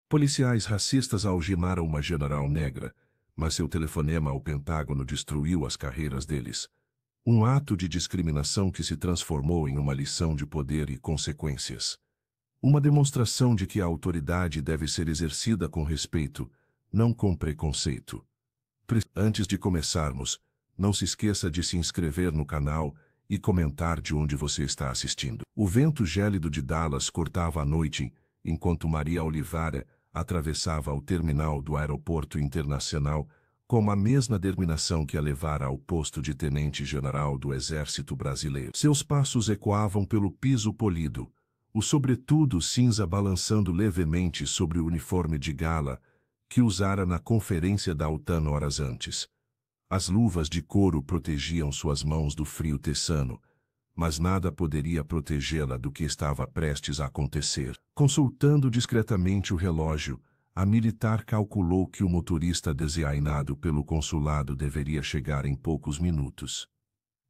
Policiais racistas algemaram uma general negra, mas seu telefonema ao Pentágono destruiu as carreiras deles. Um ato de discriminação que se transformou em uma lição de poder e consequências. Uma demonstração de que a autoridade deve ser exercida com respeito, não com preconceito. Antes de começarmos, não se esqueça de se inscrever no canal e comentar de onde você está assistindo. O vento gélido de Dallas cortava a noite, enquanto Maria Oliveira atravessava o terminal do aeroporto internacional com a mesma determinação que a levara ao posto de tenente-general do Exército Brasileiro. Seus passos ecoavam pelo piso polido, o sobretudo cinza balançando levemente sobre o uniforme de gala que usara na conferência da OTAN horas antes. As luvas de couro protegiam suas mãos do frio texano, mas nada poderia protegê-la do que estava prestes a acontecer. Consultando discretamente o relógio, a militar calculou que o motorista designado pelo consulado deveria chegar em poucos minutos.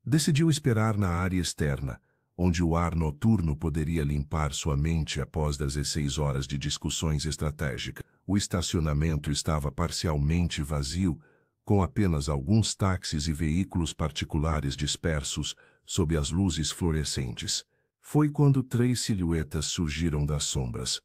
Decidiu esperar na área externa, onde o ar noturno poderia limpar sua mente após 16 horas de discussões estratégicas. O estacionamento estava parcialmente vazio, com apenas alguns táxis e veículos particulares dispersos sob as luzes fluorescentes. Foi quando 3 silhuetas surgiram das sombras.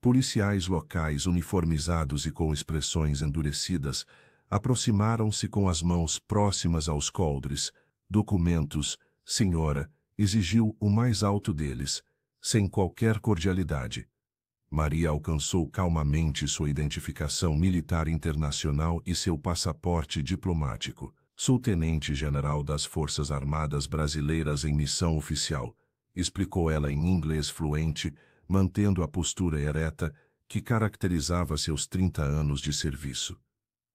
Policiais locais uniformizados e com expressões endurecidas aproximaram-se com as mãos próximas aos coldres. "Documentos, senhora", exigiu o mais alto deles, sem qualquer cordialidade. Maria alcançou calmamente sua identificação militar internacional e seu passaporte diplomático. "Sou tenente-general das Forças Armadas Brasileiras em missão oficial", explicou ela em inglês fluente, mantendo a postura ereta que caracterizava seus 30 anos de serviço.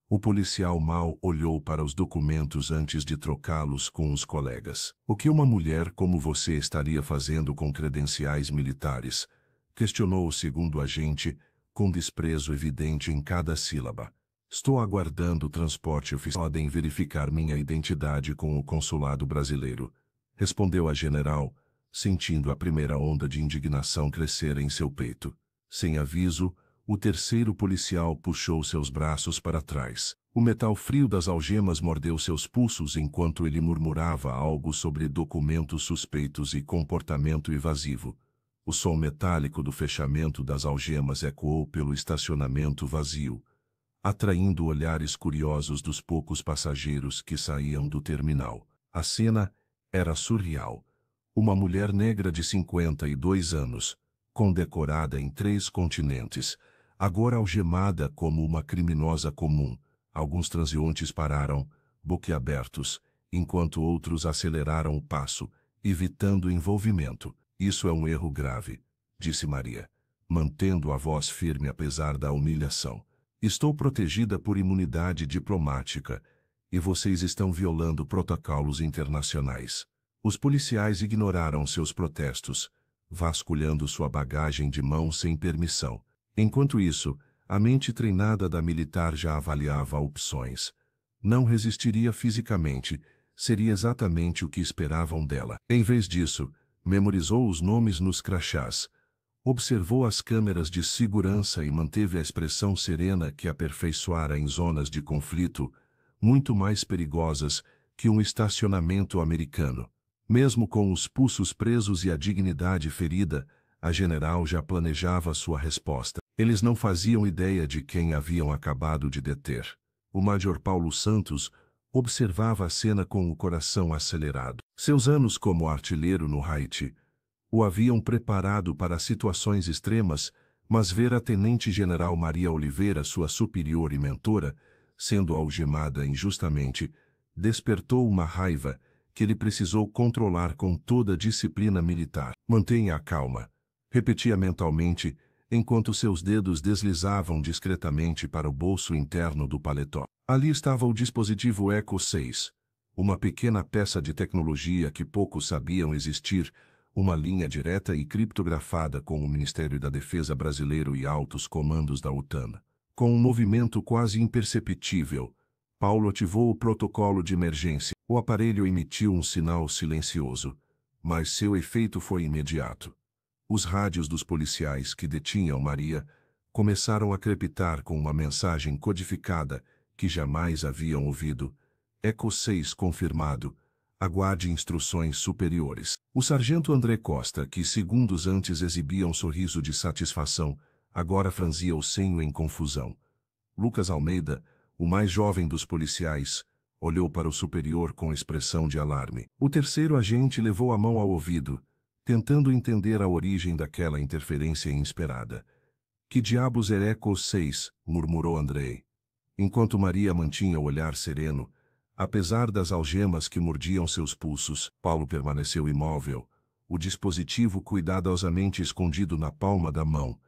O policial mal olhou para os documentos antes de trocá-los com os colegas. "O que uma mulher como você estaria fazendo com credenciais militares?", questionou o segundo agente, com desprezo evidente em cada sílaba. "Estou aguardando o transporte oficial. Podem verificar minha identidade com o consulado brasileiro", respondeu a general, sentindo a primeira onda de indignação crescer em seu peito. Sem aviso, o terceiro policial puxou seus braços para trás. O metal frio das algemas mordeu seus pulsos enquanto ele murmurava algo sobre documentos suspeitos e comportamento evasivo. O som metálico do fechamento das algemas ecoou pelo estacionamento vazio, atraindo olhares curiosos dos poucos passageiros que saíam do terminal. A cena era surreal. Uma mulher negra de 52 anos, condecorada em 3 continentes, agora algemada como uma criminosa comum. Alguns transeuntes pararam, boquiabertos, enquanto outros aceleraram o passo, evitando o envolvimento. "Isso é um erro grave", disse Maria, mantendo a voz firme apesar da humilhação. "Estou protegida por imunidade diplomática, e vocês estão violando protocolos internacionais." Os policiais ignoraram seus protestos, vasculhando sua bagagem de mão sem permissão. Enquanto isso, a mente treinada da militar já avaliava opções. Não resistiria fisicamente, seria exatamente o que esperavam dela. Em vez disso, memorizou os nomes nos crachás, observou as câmeras de segurança e manteve a expressão serena que aperfeiçoara em zonas de conflito, muito mais perigosas que um estacionamento americano. Mesmo com os pulsos presos e a dignidade ferida, a general já planejava sua resposta. Eles não faziam ideia de quem haviam acabado de deter. O Major Paulo Santos observava a cena com o coração acelerado. Seus anos como artilheiro no Haiti o haviam preparado para situações extremas, mas ver a tenente-general Maria Oliveira, sua superior e mentora, sendo algemada injustamente, despertou uma raiva que ele precisou controlar com toda a disciplina militar. "Mantenha a calma", repetia mentalmente, enquanto seus dedos deslizavam discretamente para o bolso interno do paletó. Ali estava o dispositivo Echo 6, uma pequena peça de tecnologia que poucos sabiam existir, uma linha direta e criptografada com o Ministério da Defesa brasileiro e altos comandos da OTAN. Com um movimento quase imperceptível, Paulo ativou o protocolo de emergência. O aparelho emitiu um sinal silencioso, mas seu efeito foi imediato. Os rádios dos policiais que detinham Maria começaram a crepitar com uma mensagem codificada que jamais haviam ouvido. Eco 6 confirmado. Aguarde instruções superiores. O sargento André Costa, que segundos antes exibia um sorriso de satisfação, agora franzia o senho em confusão. Lucas Almeida, o mais jovem dos policiais, olhou para o superior com expressão de alarme. O terceiro agente levou a mão ao ouvido, tentando entender a origem daquela interferência inesperada. Que diabos é Eco 6? Murmurou Andrei. Enquanto Maria mantinha o olhar sereno, apesar das algemas que mordiam seus pulsos, Paulo permaneceu imóvel, o dispositivo cuidadosamente escondido na palma da mão.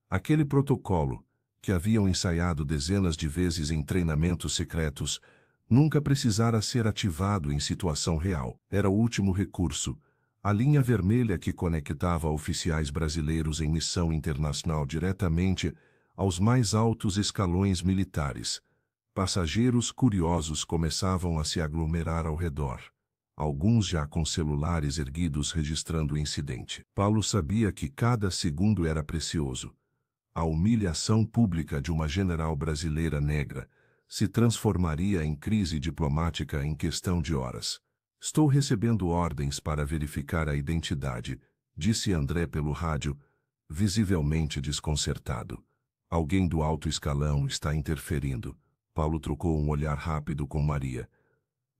Aquele protocolo, que haviam ensaiado dezenas de vezes em treinamentos secretos, nunca precisara ser ativado em situação real. Era o último recurso, a linha vermelha que conectava oficiais brasileiros em missão internacional diretamente aos mais altos escalões militares. Passageiros curiosos começavam a se aglomerar ao redor, alguns já com celulares erguidos registrando o incidente. Paulo sabia que cada segundo era precioso. A humilhação pública de uma general brasileira negra se transformaria em crise diplomática em questão de horas. Estou recebendo ordens para verificar a identidade, disse André pelo rádio, visivelmente desconcertado. Alguém do alto escalão está interferindo. Paulo trocou um olhar rápido com Maria.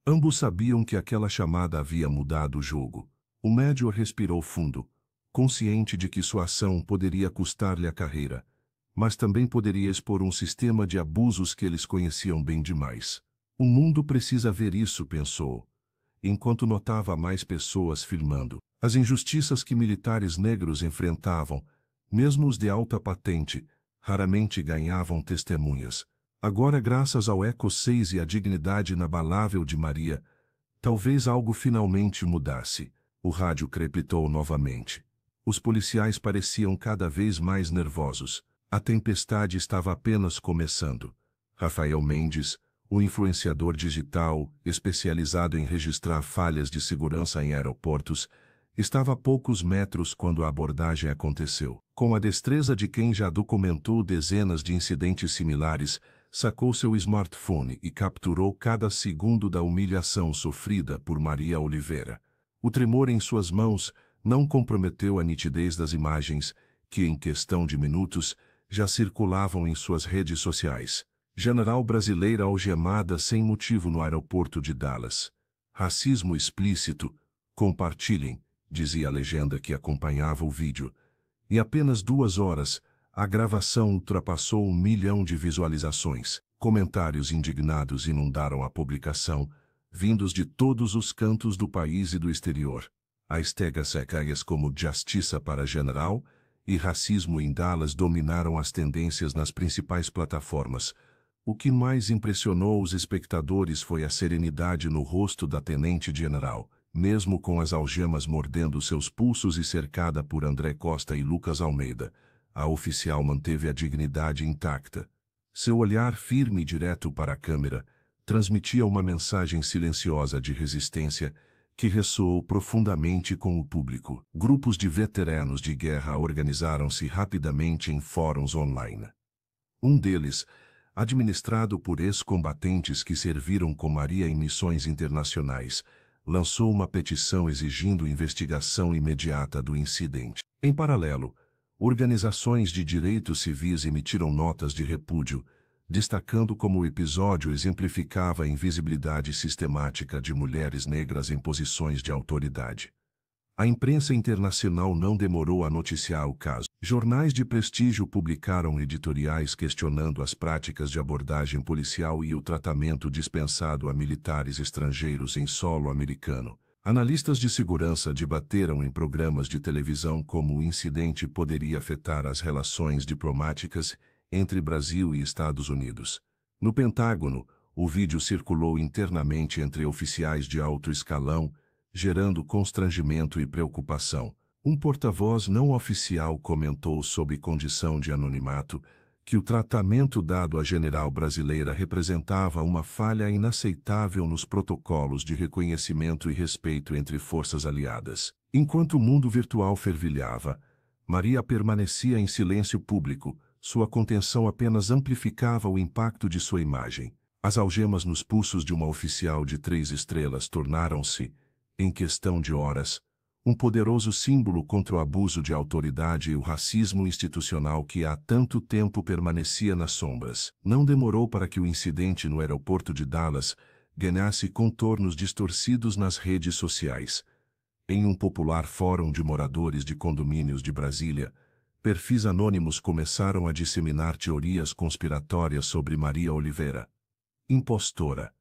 Ambos sabiam que aquela chamada havia mudado o jogo. O médior respirou fundo, consciente de que sua ação poderia custar-lhe a carreira, mas também poderia expor um sistema de abusos que eles conheciam bem demais. O mundo precisa ver isso, pensou, enquanto notava mais pessoas filmando. As injustiças que militares negros enfrentavam, mesmo os de alta patente, raramente ganhavam testemunhas. Agora, graças ao Eco 6 e à dignidade inabalável de Maria, talvez algo finalmente mudasse. O rádio crepitou novamente. Os policiais pareciam cada vez mais nervosos. A tempestade estava apenas começando. Rafael Mendes, o influenciador digital, especializado em registrar falhas de segurança em aeroportos, estava a poucos metros quando a abordagem aconteceu. Com a destreza de quem já documentou dezenas de incidentes similares, sacou seu smartphone e capturou cada segundo da humilhação sofrida por Maria Oliveira. O tremor em suas mãos não comprometeu a nitidez das imagens, que em questão de minutos já circulavam em suas redes sociais. General brasileira algemada sem motivo no aeroporto de Dallas. Racismo explícito. Compartilhem, dizia a legenda que acompanhava o vídeo. Em apenas 2 horas, a gravação ultrapassou 1 milhão de visualizações. Comentários indignados inundaram a publicação, vindos de todos os cantos do país e do exterior. Hashtags secárias como Justiça para General e Racismo em Dallas dominaram as tendências nas principais plataformas. O que mais impressionou os espectadores foi a serenidade no rosto da tenente-general, mesmo com as algemas mordendo seus pulsos e cercada por André Costa e Lucas Almeida. A oficial manteve a dignidade intacta. Seu olhar firme e direto para a câmera transmitia uma mensagem silenciosa de resistência que ressoou profundamente com o público. Grupos de veteranos de guerra organizaram-se rapidamente em fóruns online. Um deles, administrado por ex-combatentes que serviram com Maria em missões internacionais, lançou uma petição exigindo investigação imediata do incidente. Em paralelo, organizações de direitos civis emitiram notas de repúdio, destacando como o episódio exemplificava a invisibilidade sistemática de mulheres negras em posições de autoridade. A imprensa internacional não demorou a noticiar o caso. Jornais de prestígio publicaram editoriais questionando as práticas de abordagem policial e o tratamento dispensado a militares estrangeiros em solo americano. Analistas de segurança debateram em programas de televisão como o incidente poderia afetar as relações diplomáticas entre Brasil e Estados Unidos. No Pentágono, o vídeo circulou internamente entre oficiais de alto escalão, gerando constrangimento e preocupação. Um porta-voz não oficial comentou sob condição de anonimato que o tratamento dado à general brasileira representava uma falha inaceitável nos protocolos de reconhecimento e respeito entre forças aliadas. Enquanto o mundo virtual fervilhava, Maria permanecia em silêncio público, sua contenção apenas amplificava o impacto de sua imagem. As algemas nos pulsos de uma oficial de 3 estrelas tornaram-se, em questão de horas, um poderoso símbolo contra o abuso de autoridade e o racismo institucional que há tanto tempo permanecia nas sombras. Não demorou para que o incidente no aeroporto de Dallas ganhasse contornos distorcidos nas redes sociais. Em um popular fórum de moradores de condomínios de Brasília, perfis anônimos começaram a disseminar teorias conspiratórias sobre Maria Oliveira. Impostora,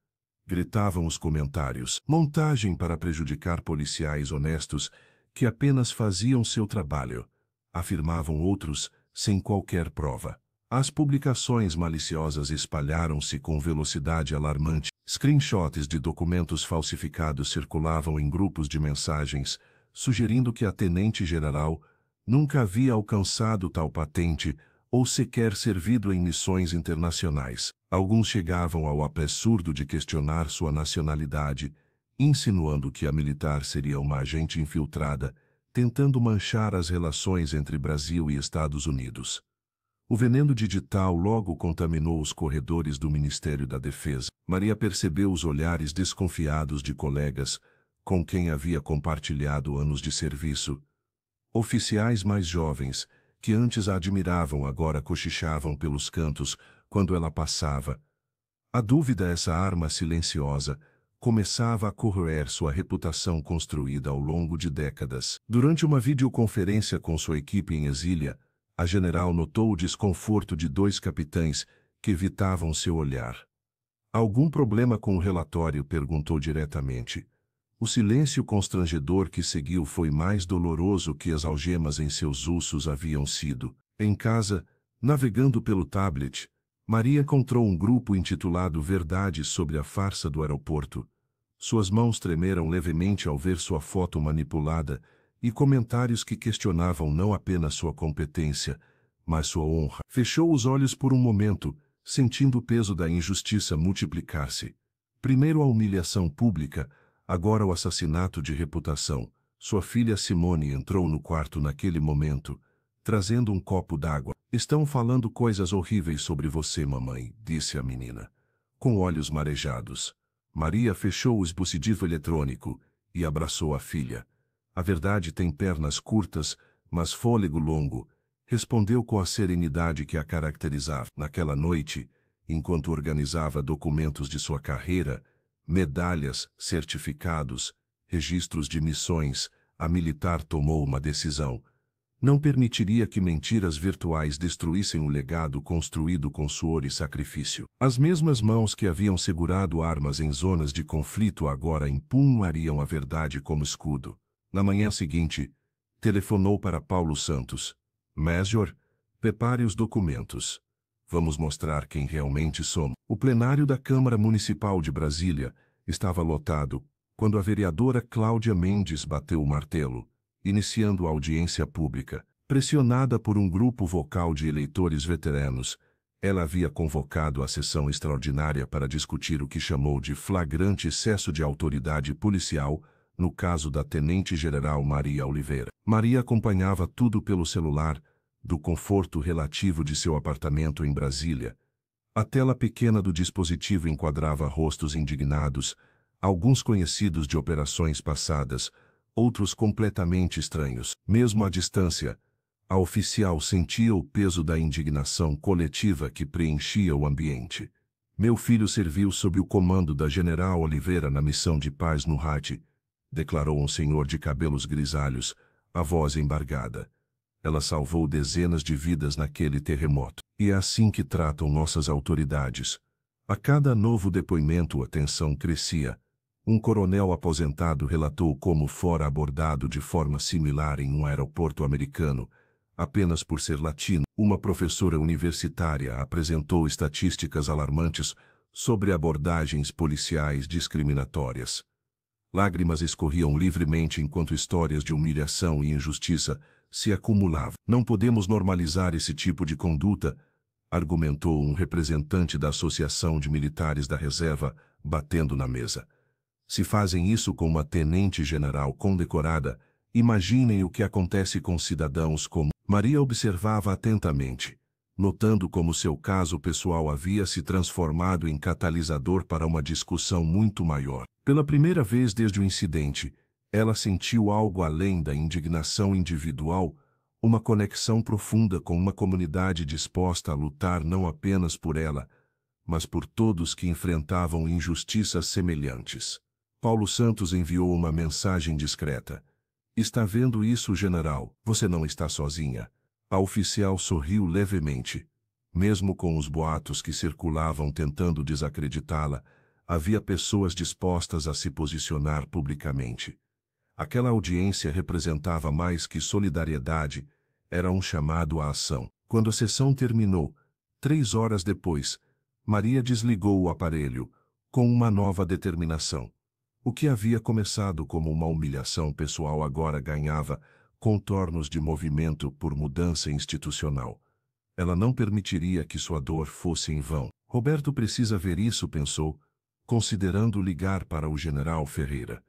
gritavam os comentários. Montagem para prejudicar policiais honestos que apenas faziam seu trabalho, afirmavam outros, sem qualquer prova. As publicações maliciosas espalharam-se com velocidade alarmante. Screenshots de documentos falsificados circulavam em grupos de mensagens, sugerindo que a tenente-general nunca havia alcançado tal patente ou sequer servido em missões internacionais. Alguns chegavam ao absurdo de questionar sua nacionalidade, insinuando que a militar seria uma agente infiltrada, tentando manchar as relações entre Brasil e Estados Unidos. O veneno digital logo contaminou os corredores do Ministério da Defesa. Maria percebeu os olhares desconfiados de colegas com quem havia compartilhado anos de serviço. Oficiais mais jovens, que antes a admiravam, agora cochichavam pelos cantos quando ela passava. A dúvida, essa arma silenciosa, começava a corroer sua reputação construída ao longo de décadas. Durante uma videoconferência com sua equipe em Exília, a general notou o desconforto de 2 capitães que evitavam seu olhar. Algum problema com o relatório? Perguntou diretamente. O silêncio constrangedor que seguiu foi mais doloroso que as algemas em seus ulsos haviam sido. Em casa, navegando pelo tablet, Maria encontrou um grupo intitulado Verdade sobre a farsa do aeroporto. Suas mãos tremeram levemente ao ver sua foto manipulada e comentários que questionavam não apenas sua competência, mas sua honra. Fechou os olhos por um momento, sentindo o peso da injustiça multiplicar-se. Primeiro a humilhação pública, agora o assassinato de reputação. Sua filha Simone entrou no quarto naquele momento, trazendo um copo d'água. Estão falando coisas horríveis sobre você, mamãe, disse a menina, com olhos marejados. Maria fechou o dispositivo eletrônico e abraçou a filha. A verdade tem pernas curtas, mas fôlego longo, respondeu com a serenidade que a caracterizava. Naquela noite, enquanto organizava documentos de sua carreira, medalhas, certificados, registros de missões, a militar tomou uma decisão. Não permitiria que mentiras virtuais destruíssem o legado construído com suor e sacrifício. As mesmas mãos que haviam segurado armas em zonas de conflito agora empunhariam a verdade como escudo. Na manhã seguinte, telefonou para Paulo Santos. Major, prepare os documentos. Vamos mostrar quem realmente somos. O plenário da Câmara Municipal de Brasília estava lotado quando a vereadora Cláudia Mendes bateu o martelo, iniciando a audiência pública. Pressionada por um grupo vocal de eleitores veteranos, ela havia convocado a sessão extraordinária para discutir o que chamou de flagrante excesso de autoridade policial no caso da tenente-general Maria Oliveira. Maria acompanhava tudo pelo celular, do conforto relativo de seu apartamento em Brasília. A tela pequena do dispositivo enquadrava rostos indignados, alguns conhecidos de operações passadas, outros completamente estranhos. Mesmo à distância, a oficial sentia o peso da indignação coletiva que preenchia o ambiente. Meu filho serviu sob o comando da general Oliveira na missão de paz no Haiti, declarou um senhor de cabelos grisalhos, a voz embargada. Ela salvou dezenas de vidas naquele terremoto. E é assim que tratam nossas autoridades. A cada novo depoimento a tensão crescia. Um coronel aposentado relatou como fora abordado de forma similar em um aeroporto americano, apenas por ser latino. Uma professora universitária apresentou estatísticas alarmantes sobre abordagens policiais discriminatórias. Lágrimas escorriam livremente enquanto histórias de humilhação e injustiça se acumulavam. Não podemos normalizar esse tipo de conduta, argumentou um representante da Associação de Militares da Reserva, batendo na mesa. Se fazem isso com uma tenente-general condecorada, imaginem o que acontece com cidadãos como... Maria observava atentamente. notando como seu caso pessoal havia se transformado em catalisador para uma discussão muito maior. Pela primeira vez desde o incidente, ela sentiu algo além da indignação individual, uma conexão profunda com uma comunidade disposta a lutar não apenas por ela, mas por todos que enfrentavam injustiças semelhantes. Paulo Santos enviou uma mensagem discreta. Está vendo isso, general? Você não está sozinha. A oficial sorriu levemente. Mesmo com os boatos que circulavam tentando desacreditá-la, havia pessoas dispostas a se posicionar publicamente. Aquela audiência representava mais que solidariedade, era um chamado à ação. Quando a sessão terminou, 3 horas depois, Maria desligou o aparelho, com uma nova determinação. O que havia começado como uma humilhação pessoal agora ganhava contornos de movimento por mudança institucional. Ela não permitiria que sua dor fosse em vão. Roberto precisa ver isso, pensou, considerando ligar para o general Ferreira.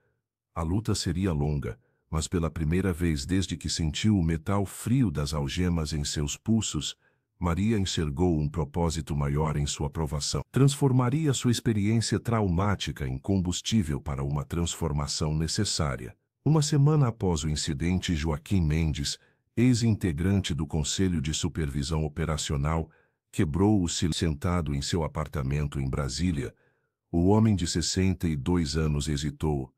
A luta seria longa, mas pela primeira vez desde que sentiu o metal frio das algemas em seus pulsos, Maria enxergou um propósito maior em sua aprovação. Transformaria sua experiência traumática em combustível para uma transformação necessária. Uma semana após o incidente, Joaquim Mendes, ex-integrante do Conselho de Supervisão Operacional, quebrou o silêncio sentado em seu apartamento em Brasília. O homem de 62 anos hesitou,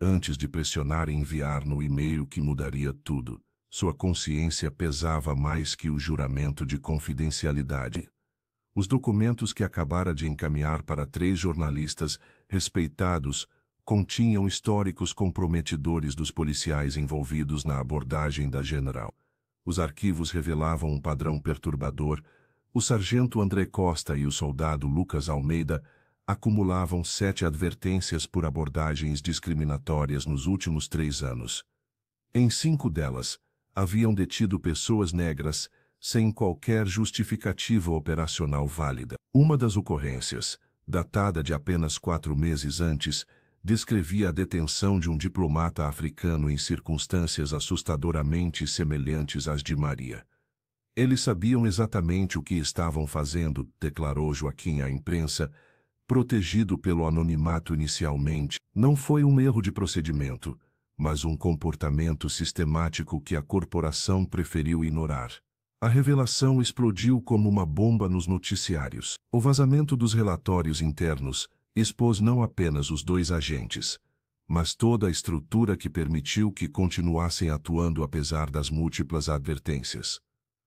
antes de pressionar e enviar no e-mail que mudaria tudo. Sua consciência pesava mais que o juramento de confidencialidade. Os documentos que acabara de encaminhar para 3 jornalistas respeitados continham históricos comprometedores dos policiais envolvidos na abordagem da general. Os arquivos revelavam um padrão perturbador. O sargento André Costa e o soldado Lucas Almeida acumulavam 7 advertências por abordagens discriminatórias nos últimos 3 anos. Em 5 delas, haviam detido pessoas negras, sem qualquer justificativa operacional válida. Uma das ocorrências, datada de apenas 4 meses antes, descrevia a detenção de um diplomata africano em circunstâncias assustadoramente semelhantes às de Maria. Eles sabiam exatamente o que estavam fazendo, declarou Joaquim à imprensa, protegido pelo anonimato inicialmente. Não foi um erro de procedimento, mas um comportamento sistemático que a corporação preferiu ignorar. A revelação explodiu como uma bomba nos noticiários. O vazamento dos relatórios internos expôs não apenas os 2 agentes, mas toda a estrutura que permitiu que continuassem atuando apesar das múltiplas advertências.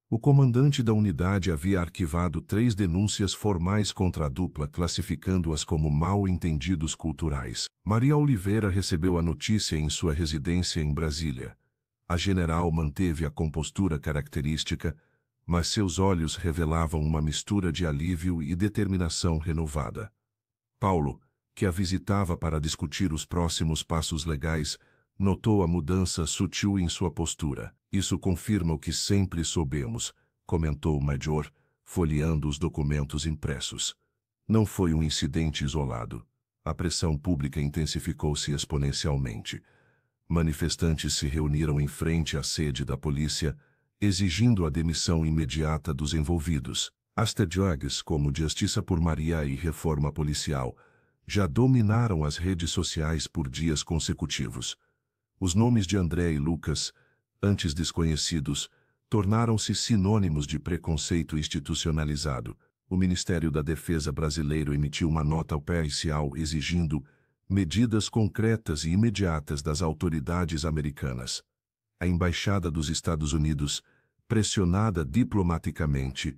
O comandante da unidade havia arquivado 3 denúncias formais contra a dupla, classificando-as como mal-entendidos culturais. Maria Oliveira recebeu a notícia em sua residência em Brasília. A general manteve a compostura característica, mas seus olhos revelavam uma mistura de alívio e determinação renovada. Paulo, que a visitava para discutir os próximos passos legais, notou a mudança sutil em sua postura. Isso confirma o que sempre soubemos, comentou o major, folheando os documentos impressos. Não foi um incidente isolado. A pressão pública intensificou-se exponencialmente. Manifestantes se reuniram em frente à sede da polícia, exigindo a demissão imediata dos envolvidos. Hashtags como Justiça por Maria e Reforma Policial já dominaram as redes sociais por dias consecutivos. Os nomes de André e Lucas, antes desconhecidos, tornaram-se sinônimos de preconceito institucionalizado. O Ministério da Defesa brasileiro emitiu uma nota oficial exigindo medidas concretas e imediatas das autoridades americanas. A Embaixada dos Estados Unidos, pressionada diplomaticamente,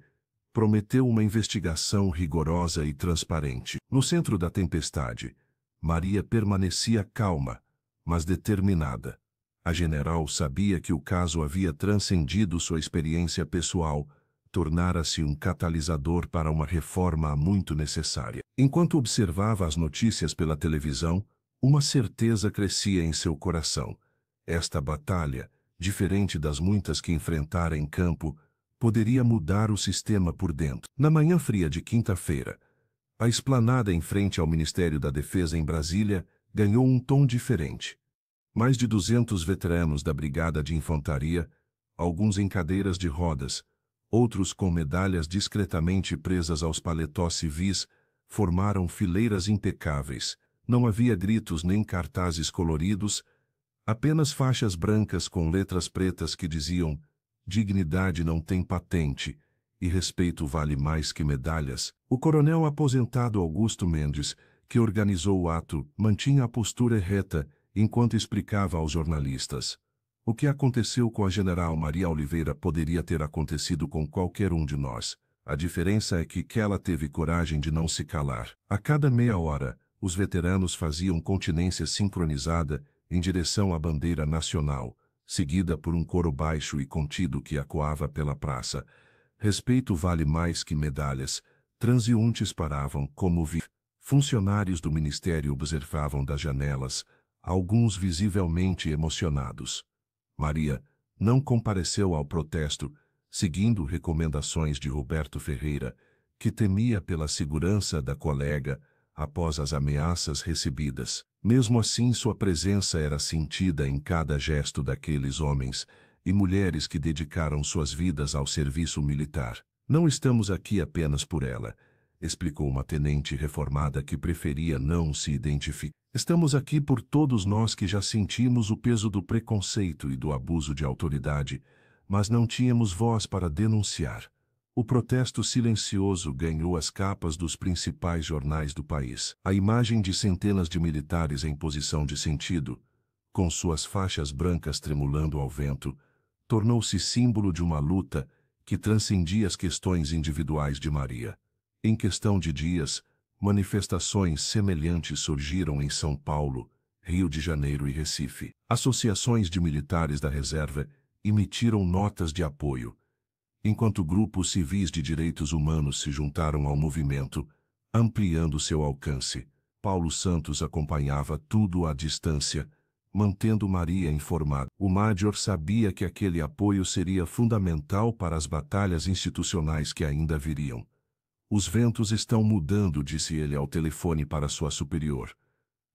prometeu uma investigação rigorosa e transparente. No centro da tempestade, Maria permanecia calma, mas determinada. A general sabia que o caso havia transcendido sua experiência pessoal, tornara-se um catalisador para uma reforma muito necessária. Enquanto observava as notícias pela televisão, uma certeza crescia em seu coração. Esta batalha, diferente das muitas que enfrentara em campo, poderia mudar o sistema por dentro. Na manhã fria de quinta-feira, a esplanada em frente ao Ministério da Defesa em Brasília ganhou um tom diferente. Mais de 200 veteranos da Brigada de Infantaria, alguns em cadeiras de rodas, Outros, com medalhas discretamente presas aos paletós civis, formaram fileiras impecáveis. Não havia gritos nem cartazes coloridos, apenas faixas brancas com letras pretas que diziam: dignidade não tem patente e respeito vale mais que medalhas. O coronel aposentado Augusto Mendes, que organizou o ato, mantinha a postura reta enquanto explicava aos jornalistas: o que aconteceu com a general Maria Oliveira poderia ter acontecido com qualquer um de nós. A diferença é que ela teve coragem de não se calar. A cada meia hora, os veteranos faziam continência sincronizada em direção à bandeira nacional, seguida por um coro baixo e contido que ecoava pela praça. Respeito vale mais que medalhas. Transeuntes paravam como funcionários do ministério observavam das janelas, alguns visivelmente emocionados. Maria não compareceu ao protesto, seguindo recomendações de Roberto Ferreira, que temia pela segurança da colega após as ameaças recebidas. Mesmo assim, sua presença era sentida em cada gesto daqueles homens e mulheres que dedicaram suas vidas ao serviço militar. Não estamos aqui apenas por ela, explicou uma tenente reformada que preferia não se identificar. Estamos aqui por todos nós que já sentimos o peso do preconceito e do abuso de autoridade, mas não tínhamos voz para denunciar. O protesto silencioso ganhou as capas dos principais jornais do país. A imagem de centenas de militares em posição de sentido, com suas faixas brancas tremulando ao vento, tornou-se símbolo de uma luta que transcendia as questões individuais de Maria. Em questão de dias, manifestações semelhantes surgiram em São Paulo, Rio de Janeiro e Recife. Associações de militares da reserva emitiram notas de apoio, enquanto grupos civis de direitos humanos se juntaram ao movimento, ampliando seu alcance. Paulo Santos acompanhava tudo à distância, mantendo Maria informada. O Major sabia que aquele apoio seria fundamental para as batalhas institucionais que ainda viriam. Os ventos estão mudando, disse ele ao telefone para sua superior.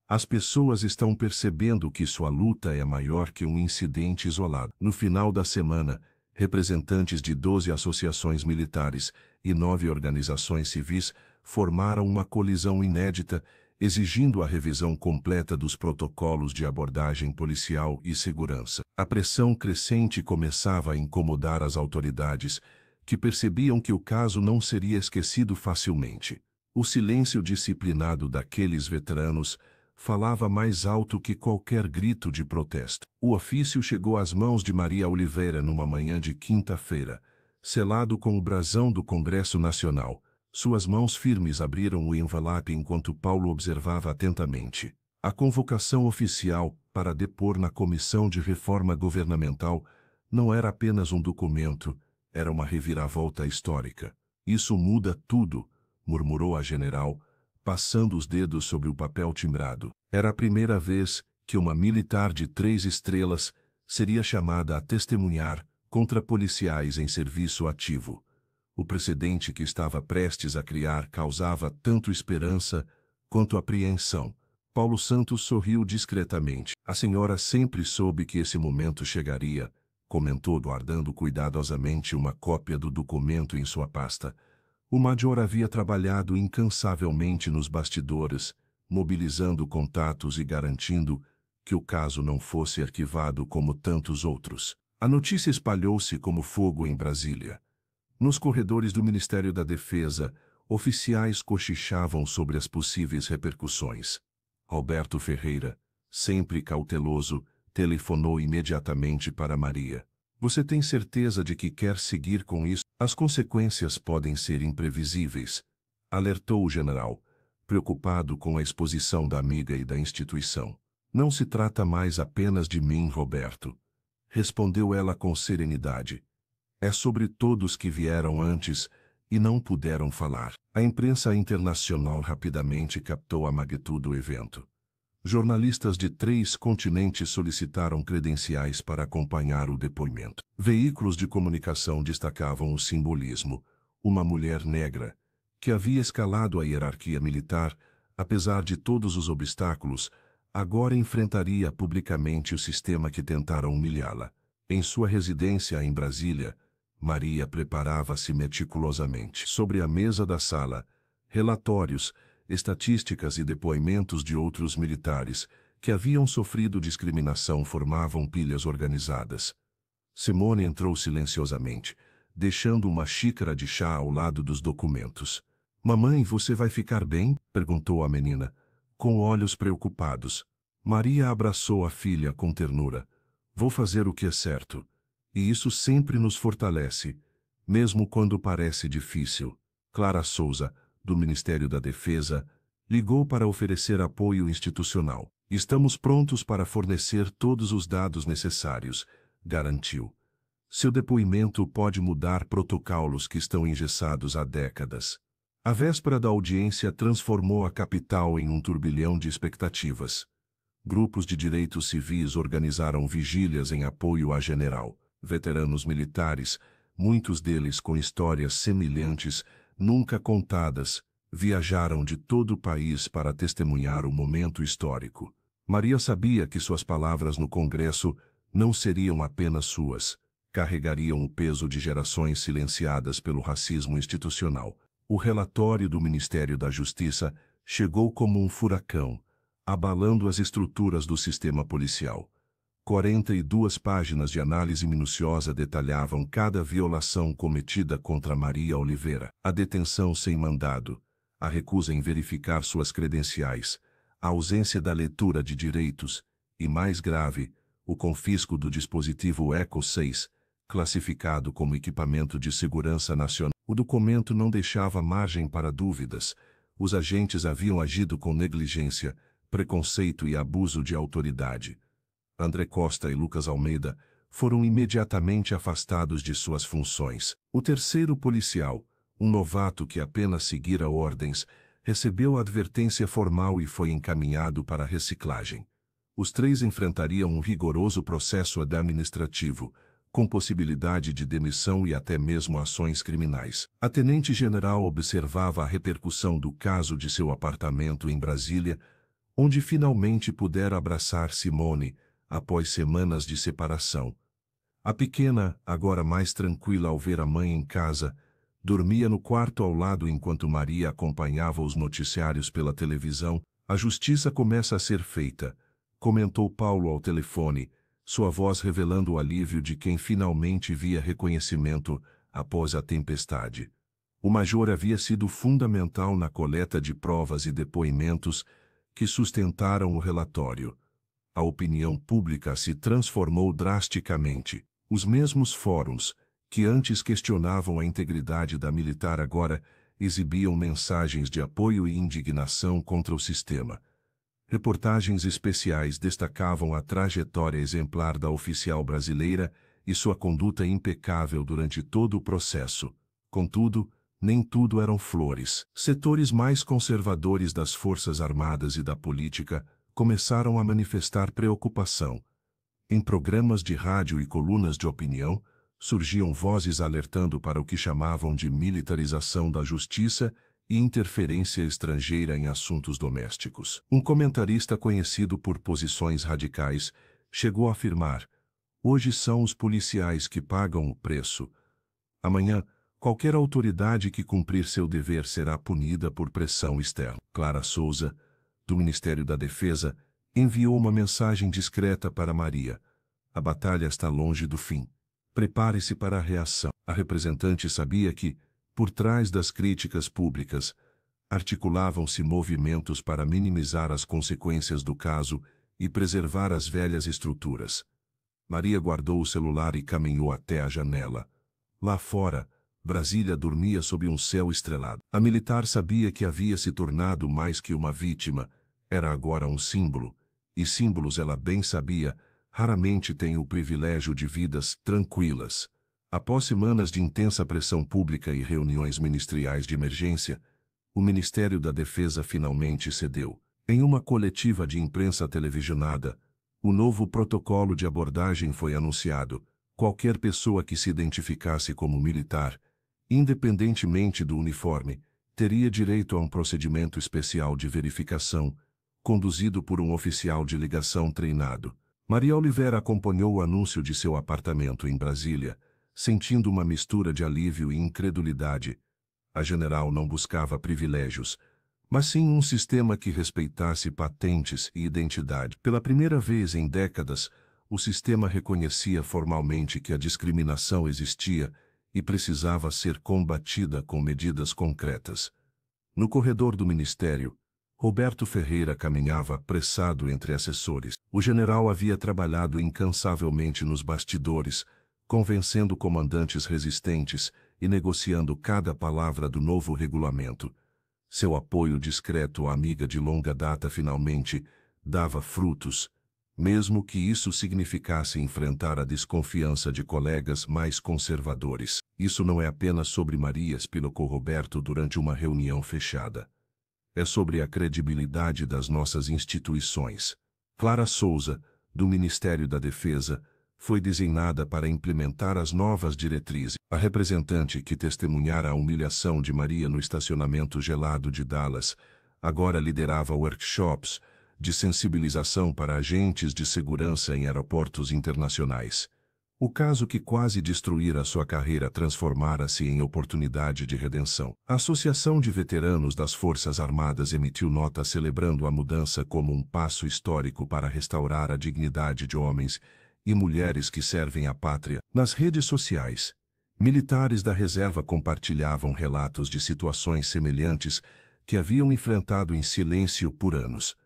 As pessoas estão percebendo que sua luta é maior que um incidente isolado. No final da semana, representantes de 12 associações militares e 9 organizações civis formaram uma colisão inédita, exigindo a revisão completa dos protocolos de abordagem policial e segurança. A pressão crescente começava a incomodar as autoridades, que percebiam que o caso não seria esquecido facilmente. O silêncio disciplinado daqueles veteranos falava mais alto que qualquer grito de protesto. O ofício chegou às mãos de Maria Oliveira numa manhã de quinta-feira, selado com o brasão do Congresso Nacional. Suas mãos firmes abriram o envelope enquanto Paulo observava atentamente. A convocação oficial para depor na Comissão de Reforma Governamental não era apenas um documento, era uma reviravolta histórica. Isso muda tudo, murmurou a general, passando os dedos sobre o papel timbrado. Era a primeira vez que uma militar de 3 estrelas seria chamada a testemunhar contra policiais em serviço ativo. O precedente que estava prestes a criar causava tanto esperança quanto apreensão. Paulo Santos sorriu discretamente. A senhora sempre soube que esse momento chegaria, comentou, guardando cuidadosamente uma cópia do documento em sua pasta. O major havia trabalhado incansavelmente nos bastidores, mobilizando contatos e garantindo que o caso não fosse arquivado como tantos outros. A notícia espalhou-se como fogo em Brasília. Nos corredores do Ministério da Defesa, oficiais cochichavam sobre as possíveis repercussões. Roberto Ferreira, sempre cauteloso, telefonou imediatamente para Maria. Você tem certeza de que quer seguir com isso? As consequências podem ser imprevisíveis, alertou o general, preocupado com a exposição da amiga e da instituição. Não se trata mais apenas de mim, Roberto, respondeu ela com serenidade. É sobre todos que vieram antes e não puderam falar. A imprensa internacional rapidamente captou a magnitude do evento. Jornalistas de 3 continentes solicitaram credenciais para acompanhar o depoimento. Veículos de comunicação destacavam o simbolismo: uma mulher negra, que havia escalado a hierarquia militar, apesar de todos os obstáculos, agora enfrentaria publicamente o sistema que tentara humilhá-la. Em sua residência em Brasília, Maria preparava-se meticulosamente. Sobre a mesa da sala, relatórios, estatísticas e depoimentos de outros militares que haviam sofrido discriminação formavam pilhas organizadas. Simone entrou silenciosamente, deixando uma xícara de chá ao lado dos documentos. Mamãe, você vai ficar bem? Perguntou a menina, com olhos preocupados. Maria abraçou a filha com ternura. Vou fazer o que é certo. E isso sempre nos fortalece, mesmo quando parece difícil. Clara Souza, do Ministério da Defesa, ligou para oferecer apoio institucional. Estamos prontos para fornecer todos os dados necessários, garantiu. Seu depoimento pode mudar protocolos que estão engessados há décadas. A véspera da audiência transformou a capital em um turbilhão de expectativas. Grupos de direitos civis organizaram vigílias em apoio à general. Veteranos militares, muitos deles com histórias semelhantes, nunca contadas, viajaram de todo o país para testemunhar o momento histórico. Maria sabia que suas palavras no Congresso não seriam apenas suas, carregariam o peso de gerações silenciadas pelo racismo institucional. O relatório do Ministério da Justiça chegou como um furacão, abalando as estruturas do sistema policial. 42 páginas de análise minuciosa detalhavam cada violação cometida contra Maria Oliveira. A detenção sem mandado, a recusa em verificar suas credenciais, a ausência da leitura de direitos e, mais grave, o confisco do dispositivo Eco 6, classificado como equipamento de segurança nacional. O documento não deixava margem para dúvidas. Os agentes haviam agido com negligência, preconceito e abuso de autoridade. André Costa e Lucas Almeida foram imediatamente afastados de suas funções. O terceiro policial, um novato que apenas seguira ordens, recebeu a advertência formal e foi encaminhado para a reciclagem. Os três enfrentariam um rigoroso processo administrativo, com possibilidade de demissão e até mesmo ações criminais. A tenente-general observava a repercussão do caso de seu apartamento em Brasília, onde finalmente pudera abraçar Simone, após semanas de separação. A pequena, agora mais tranquila ao ver a mãe em casa, dormia no quarto ao lado enquanto Maria acompanhava os noticiários pela televisão. A justiça começa a ser feita, comentou Paulo ao telefone, sua voz revelando o alívio de quem finalmente via reconhecimento após a tempestade. O major havia sido fundamental na coleta de provas e depoimentos que sustentaram o relatório. A opinião pública se transformou drasticamente. Os mesmos fóruns, que antes questionavam a integridade da militar, agora exibiam mensagens de apoio e indignação contra o sistema. Reportagens especiais destacavam a trajetória exemplar da oficial brasileira e sua conduta impecável durante todo o processo. Contudo, nem tudo eram flores. Setores mais conservadores das Forças Armadas e da política começaram a manifestar preocupação. Em programas de rádio e colunas de opinião, surgiam vozes alertando para o que chamavam de militarização da justiça e interferência estrangeira em assuntos domésticos. Um comentarista conhecido por posições radicais chegou a afirmar: hoje são os policiais que pagam o preço. Amanhã, qualquer autoridade que cumprir seu dever será punida por pressão externa. Clara Souza, do Ministério da Defesa, enviou uma mensagem discreta para Maria: a batalha está longe do fim. Prepare-se para a reação. A representante sabia que, por trás das críticas públicas, articulavam-se movimentos para minimizar as consequências do caso e preservar as velhas estruturas. Maria guardou o celular e caminhou até a janela. Lá fora, Brasília dormia sob um céu estrelado. A militar sabia que havia se tornado mais que uma vítima, era agora um símbolo, e símbolos, ela bem sabia, raramente têm o privilégio de vidas tranquilas. Após semanas de intensa pressão pública e reuniões ministeriais de emergência, o Ministério da Defesa finalmente cedeu. Em uma coletiva de imprensa televisionada, o novo protocolo de abordagem foi anunciado. Qualquer pessoa que se identificasse como militar, independentemente do uniforme, teria direito a um procedimento especial de verificação, conduzido por um oficial de ligação treinado. Maria Oliveira acompanhou o anúncio de seu apartamento em Brasília, Sentindo uma mistura de alívio e incredulidade, a general não buscava privilégios, mas sim um sistema que respeitasse patentes e identidade. Pela primeira vez em décadas, o sistema reconhecia formalmente que a discriminação existia e precisava ser combatida com medidas concretas. No corredor do ministério, Roberto Ferreira caminhava apressado entre assessores. O general havia trabalhado incansavelmente nos bastidores, convencendo comandantes resistentes e negociando cada palavra do novo regulamento. Seu apoio discreto à amiga de longa data finalmente dava frutos, mesmo que isso significasse enfrentar a desconfiança de colegas mais conservadores. Isso não é apenas sobre Maria, explicou Roberto durante uma reunião fechada. É sobre a credibilidade das nossas instituições. Clara Souza, do Ministério da Defesa, foi designada para implementar as novas diretrizes. A representante que testemunhara a humilhação de Maria no estacionamento gelado de Dallas, agora liderava workshops de sensibilização para agentes de segurança em aeroportos internacionais. O caso que quase destruíra sua carreira transformara-se em oportunidade de redenção. A Associação de Veteranos das Forças Armadas emitiu nota celebrando a mudança como um passo histórico para restaurar a dignidade de homens e mulheres que servem à pátria. Nas redes sociais, militares da reserva compartilhavam relatos de situações semelhantes que haviam enfrentado em silêncio por anos.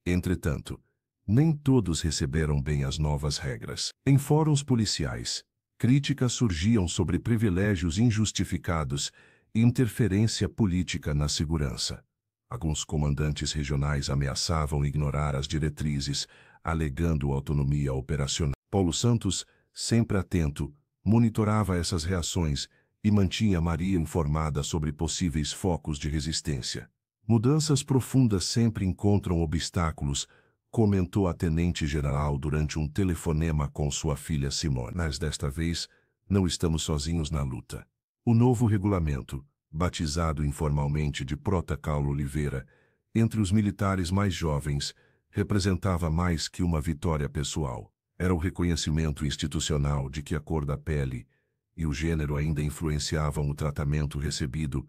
Entretanto, nem todos receberam bem as novas regras. Em fóruns policiais, críticas surgiam sobre privilégios injustificados e interferência política na segurança. Alguns comandantes regionais ameaçavam ignorar as diretrizes, alegando autonomia operacional. Paulo Santos, sempre atento, monitorava essas reações e mantinha Maria informada sobre possíveis focos de resistência. Mudanças profundas sempre encontram obstáculos, comentou a tenente-general durante um telefonema com sua filha Simone. Mas desta vez, não estamos sozinhos na luta. O novo regulamento, batizado informalmente de Protocolo Oliveira, entre os militares mais jovens, representava mais que uma vitória pessoal. Era o reconhecimento institucional de que a cor da pele e o gênero ainda influenciavam o tratamento recebido,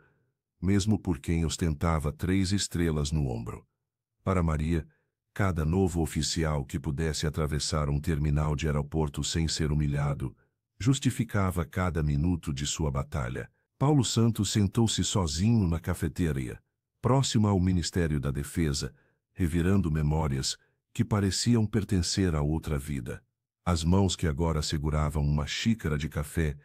mesmo por quem ostentava 3 estrelas no ombro. Para Maria, cada novo oficial que pudesse atravessar um terminal de aeroporto sem ser humilhado, justificava cada minuto de sua batalha. Paulo Santos sentou-se sozinho na cafeteria, próximo ao Ministério da Defesa, revirando memórias que pareciam pertencer a outra vida. As mãos que agora seguravam uma xícara de café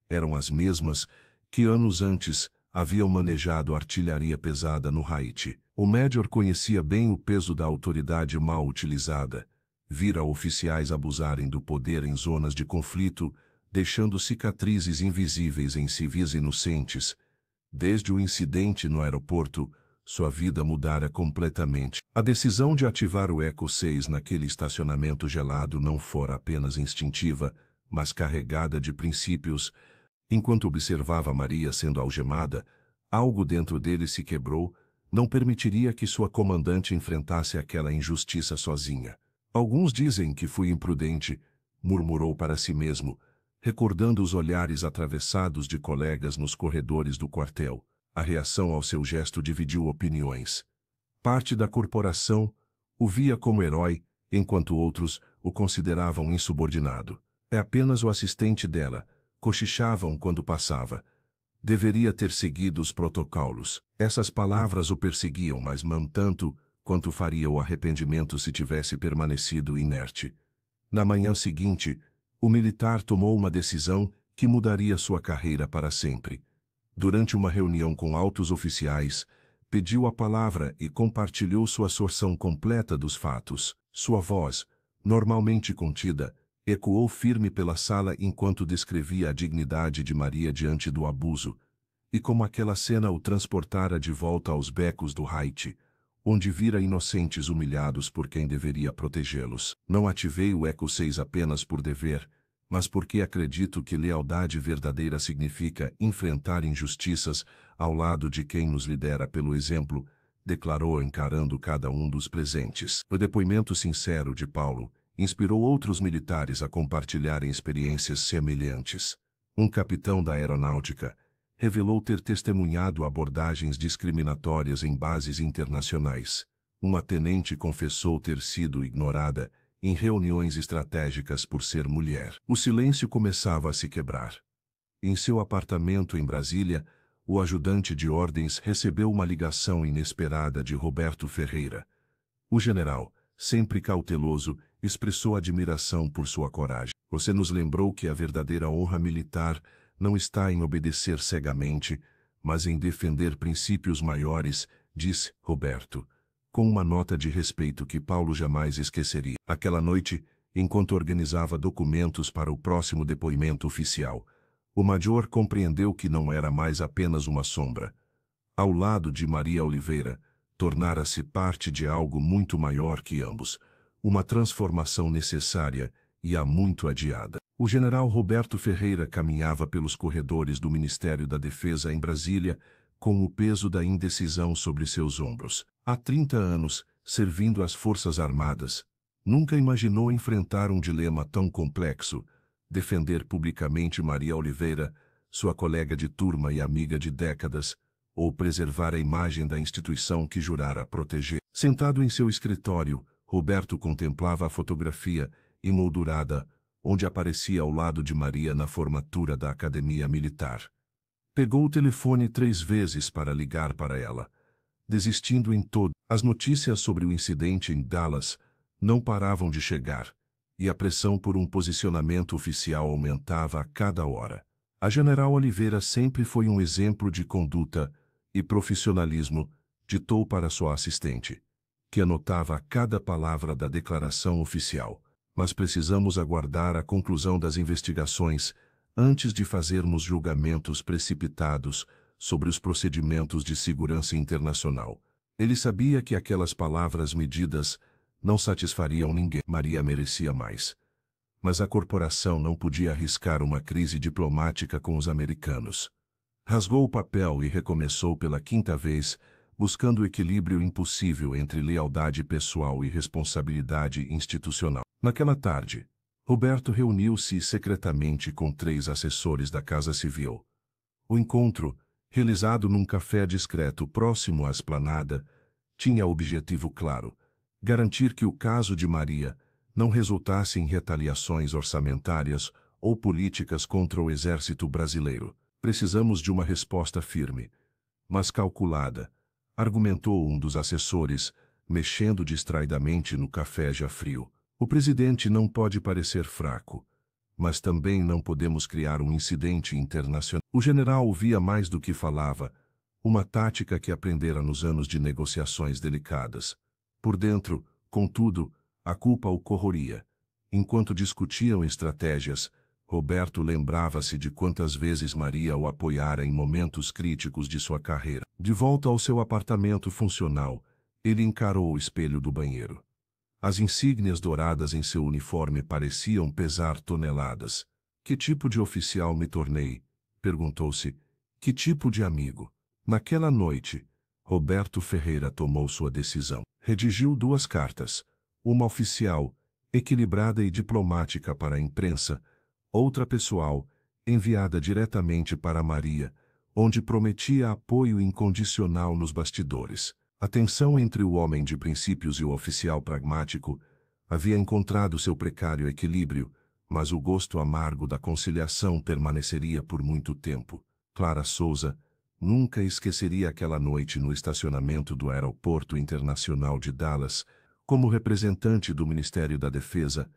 eram as mesmas que anos antes haviam manejado artilharia pesada no Haiti. O Major conhecia bem o peso da autoridade mal utilizada, vira oficiais abusarem do poder em zonas de conflito, deixando cicatrizes invisíveis em civis inocentes. Desde o incidente no aeroporto, sua vida mudara completamente. A decisão de ativar o Eco 6 naquele estacionamento gelado não fora apenas instintiva, mas carregada de princípios. Enquanto observava Maria sendo algemada, algo dentro dele se quebrou, não permitiria que sua comandante enfrentasse aquela injustiça sozinha. Alguns dizem que fui imprudente, murmurou para si mesmo, recordando os olhares atravessados de colegas nos corredores do quartel. A reação ao seu gesto dividiu opiniões. Parte da corporação o via como herói, enquanto outros o consideravam insubordinado. É apenas o assistente dela, cochichavam quando passava. Deveria ter seguido os protocolos. Essas palavras o perseguiam, mas não tanto quanto faria o arrependimento se tivesse permanecido inerte. Na manhã seguinte, o militar tomou uma decisão que mudaria sua carreira para sempre. Durante uma reunião com altos oficiais, pediu a palavra e compartilhou sua sorção completa dos fatos. Sua voz, normalmente contida, ecoou firme pela sala enquanto descrevia a dignidade de Maria diante do abuso, e como aquela cena o transportara de volta aos becos do Haiti, onde vira inocentes humilhados por quem deveria protegê-los. Não ativei o Eco 6 apenas por dever, mas porque acredito que lealdade verdadeira significa enfrentar injustiças ao lado de quem nos lidera pelo exemplo, declarou encarando cada um dos presentes. O depoimento sincero de Paulo inspirou outros militares a compartilharem experiências semelhantes. Um capitão da aeronáutica revelou ter testemunhado abordagens discriminatórias em bases internacionais. Uma tenente confessou ter sido ignorada em reuniões estratégicas por ser mulher. O silêncio começava a se quebrar. Em seu apartamento em Brasília, o ajudante de ordens recebeu uma ligação inesperada de Roberto Ferreira. O general, sempre cauteloso, expressou admiração por sua coragem. Você nos lembrou que a verdadeira honra militar não está em obedecer cegamente, mas em defender princípios maiores, disse Roberto, com uma nota de respeito que Paulo jamais esqueceria. Aquela noite, enquanto organizava documentos para o próximo depoimento oficial, o major compreendeu que não era mais apenas uma sombra. Ao lado de Maria Oliveira, tornara-se parte de algo muito maior que ambos, uma transformação necessária e há muito adiada. O general Roberto Ferreira caminhava pelos corredores do Ministério da Defesa em Brasília, com o peso da indecisão sobre seus ombros. Há 30 anos, servindo as Forças Armadas, nunca imaginou enfrentar um dilema tão complexo: defender publicamente Maria Oliveira, sua colega de turma e amiga de décadas, ou preservar a imagem da instituição que jurara proteger. Sentado em seu escritório, Roberto contemplava a fotografia emoldurada, onde aparecia ao lado de Maria na formatura da Academia Militar. Pegou o telefone 3 vezes para ligar para ela, desistindo em todo. As notícias sobre o incidente em Dallas não paravam de chegar, e a pressão por um posicionamento oficial aumentava a cada hora. A general Oliveira sempre foi um exemplo de conduta e profissionalismo, ditou para sua assistente, que anotava cada palavra da declaração oficial. Mas precisamos aguardar a conclusão das investigações antes de fazermos julgamentos precipitados sobre os procedimentos de segurança internacional. Ele sabia que aquelas palavras medidas não satisfariam ninguém. Maria merecia mais. Mas a corporação não podia arriscar uma crise diplomática com os americanos. Rasgou o papel e recomeçou pela 5ª vez, buscando o equilíbrio impossível entre lealdade pessoal e responsabilidade institucional. Naquela tarde, Roberto reuniu-se secretamente com 3 assessores da Casa Civil. O encontro, realizado num café discreto próximo à esplanada, tinha objetivo claro: garantir que o caso de Maria não resultasse em retaliações orçamentárias ou políticas contra o exército brasileiro. Precisamos de uma resposta firme, mas calculada, argumentou um dos assessores, mexendo distraidamente no café já frio. O presidente não pode parecer fraco, mas também não podemos criar um incidente internacional. O general ouvia mais do que falava, uma tática que aprendera nos anos de negociações delicadas. Por dentro, contudo, a culpa o corroía. Enquanto discutiam estratégias, Roberto lembrava-se de quantas vezes Maria o apoiara em momentos críticos de sua carreira. De volta ao seu apartamento funcional, ele encarou o espelho do banheiro. As insígnias douradas em seu uniforme pareciam pesar toneladas. Que tipo de oficial me tornei? Perguntou-se. Que tipo de amigo? Naquela noite, Roberto Ferreira tomou sua decisão. Redigiu 2 cartas. Uma oficial, equilibrada e diplomática para a imprensa, outra pessoal, enviada diretamente para Maria, onde prometia apoio incondicional nos bastidores. A tensão entre o homem de princípios e o oficial pragmático havia encontrado seu precário equilíbrio, mas o gosto amargo da conciliação permaneceria por muito tempo. Clara Souza nunca esqueceria aquela noite no estacionamento do Aeroporto Internacional de Dallas. Como representante do Ministério da Defesa,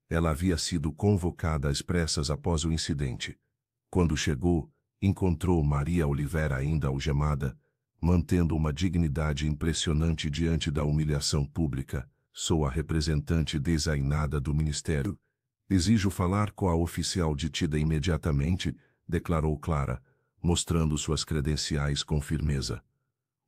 ela havia sido convocada às pressas após o incidente. Quando chegou, encontrou Maria Oliveira ainda algemada, mantendo uma dignidade impressionante diante da humilhação pública. Sou a representante desainada do Ministério. Exijo falar com a oficial detida imediatamente, declarou Clara, mostrando suas credenciais com firmeza.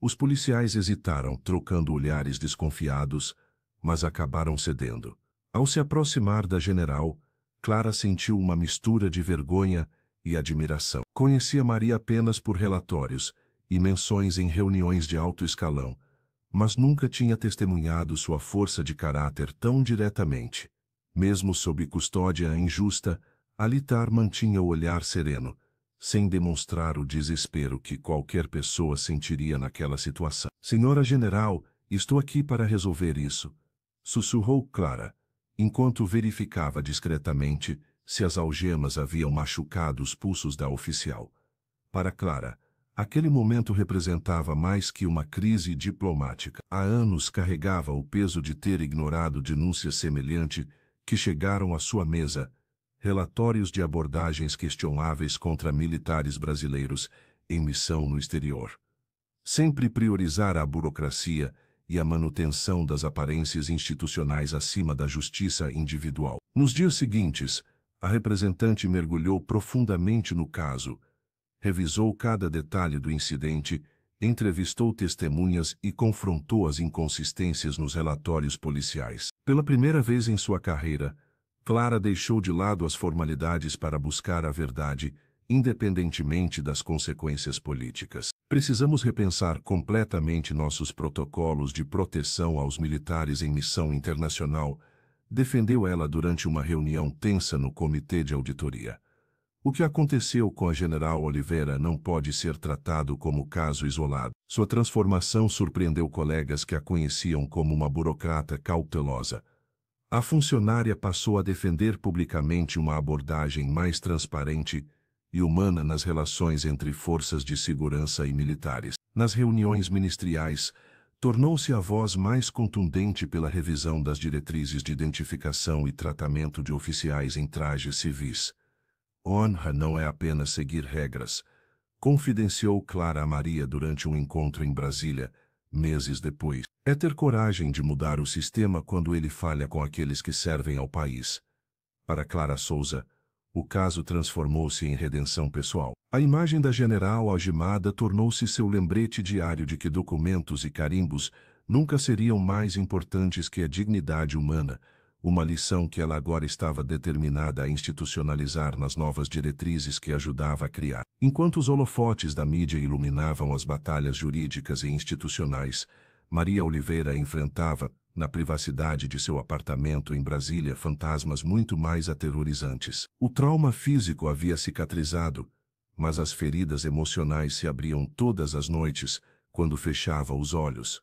Os policiais hesitaram, trocando olhares desconfiados, mas acabaram cedendo. Ao se aproximar da general, Clara sentiu uma mistura de vergonha e admiração. Conhecia Maria apenas por relatórios e menções em reuniões de alto escalão, mas nunca tinha testemunhado sua força de caráter tão diretamente. Mesmo sob custódia injusta, Alitar mantinha o olhar sereno, sem demonstrar o desespero que qualquer pessoa sentiria naquela situação. Senhora General, estou aqui para resolver isso, sussurrou Clara, enquanto verificava discretamente se as algemas haviam machucado os pulsos da oficial. Para Clara, aquele momento representava mais que uma crise diplomática. Há anos carregava o peso de ter ignorado denúncias semelhantes que chegaram à sua mesa, relatórios de abordagens questionáveis contra militares brasileiros em missão no exterior. Sempre priorizara a burocracia e a manutenção das aparências institucionais acima da justiça individual. Nos dias seguintes, a representante mergulhou profundamente no caso, revisou cada detalhe do incidente, entrevistou testemunhas e confrontou as inconsistências nos relatórios policiais. Pela primeira vez em sua carreira, Clara deixou de lado as formalidades para buscar a verdade, independentemente das consequências políticas. Precisamos repensar completamente nossos protocolos de proteção aos militares em missão internacional, defendeu ela durante uma reunião tensa no Comitê de Auditoria. O que aconteceu com a General Oliveira não pode ser tratado como caso isolado. Sua transformação surpreendeu colegas que a conheciam como uma burocrata cautelosa. A funcionária passou a defender publicamente uma abordagem mais transparente e humana nas relações entre forças de segurança e militares. Nas reuniões ministeriais, tornou-se a voz mais contundente pela revisão das diretrizes de identificação e tratamento de oficiais em trajes civis. Honra não é apenas seguir regras, confidenciou Clara a Maria durante um encontro em Brasília, meses depois. É ter coragem de mudar o sistema quando ele falha com aqueles que servem ao país. Para Clara Souza, o caso transformou-se em redenção pessoal. A imagem da general algemada tornou-se seu lembrete diário de que documentos e carimbos nunca seriam mais importantes que a dignidade humana, uma lição que ela agora estava determinada a institucionalizar nas novas diretrizes que ajudava a criar. Enquanto os holofotes da mídia iluminavam as batalhas jurídicas e institucionais, Maria Oliveira enfrentava, na privacidade de seu apartamento em Brasília, fantasmas muito mais aterrorizantes. O trauma físico havia cicatrizado, mas as feridas emocionais se abriam todas as noites, quando fechava os olhos.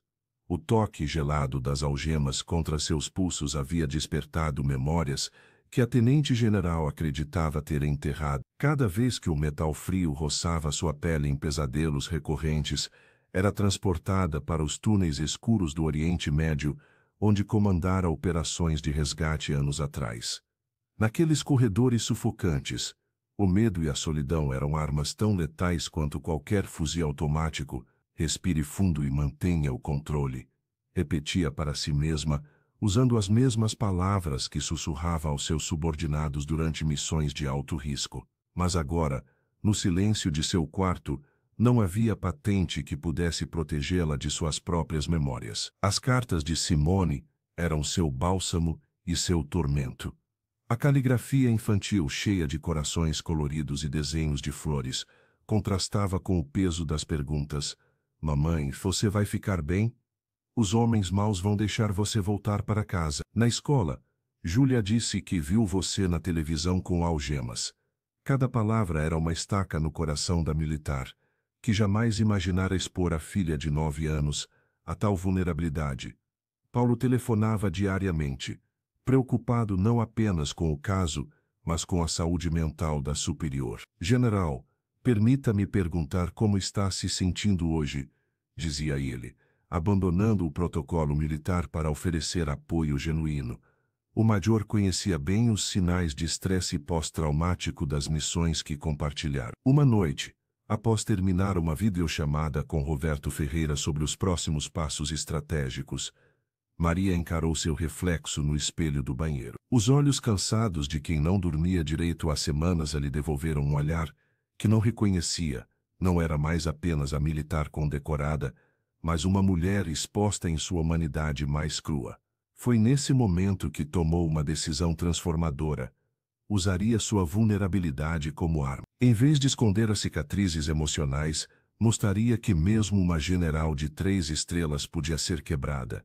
O toque gelado das algemas contra seus pulsos havia despertado memórias que a tenente-general acreditava ter enterrado. Cada vez que o metal frio roçava sua pele em pesadelos recorrentes, era transportada para os túneis escuros do Oriente Médio, onde comandara operações de resgate anos atrás. Naqueles corredores sufocantes, o medo e a solidão eram armas tão letais quanto qualquer fuzil automático. Respire fundo e mantenha o controle, repetia para si mesma, usando as mesmas palavras que sussurrava aos seus subordinados durante missões de alto risco. Mas agora, no silêncio de seu quarto, não havia patente que pudesse protegê-la de suas próprias memórias. As cartas de Simone eram seu bálsamo e seu tormento. A caligrafia infantil cheia de corações coloridos e desenhos de flores contrastava com o peso das perguntas: mamãe, você vai ficar bem? Os homens maus vão deixar você voltar para casa. Na escola, Júlia disse que viu você na televisão com algemas. Cada palavra era uma estaca no coração da militar, que jamais imaginara expor a filha de 9 anos a tal vulnerabilidade. Paulo telefonava diariamente, preocupado não apenas com o caso, mas com a saúde mental da superior. General, permita-me perguntar como está se sentindo hoje, dizia ele, abandonando o protocolo militar para oferecer apoio genuíno. O major conhecia bem os sinais de estresse pós-traumático das missões que compartilharam. Uma noite, após terminar uma videochamada com Roberto Ferreira sobre os próximos passos estratégicos, Maria encarou seu reflexo no espelho do banheiro. Os olhos cansados de quem não dormia direito há semanas lhe devolveram um olhar que não reconhecia. Não era mais apenas a militar condecorada, mas uma mulher exposta em sua humanidade mais crua. Foi nesse momento que tomou uma decisão transformadora. Usaria sua vulnerabilidade como arma. Em vez de esconder as cicatrizes emocionais, mostraria que mesmo uma general de 3 estrelas podia ser quebrada.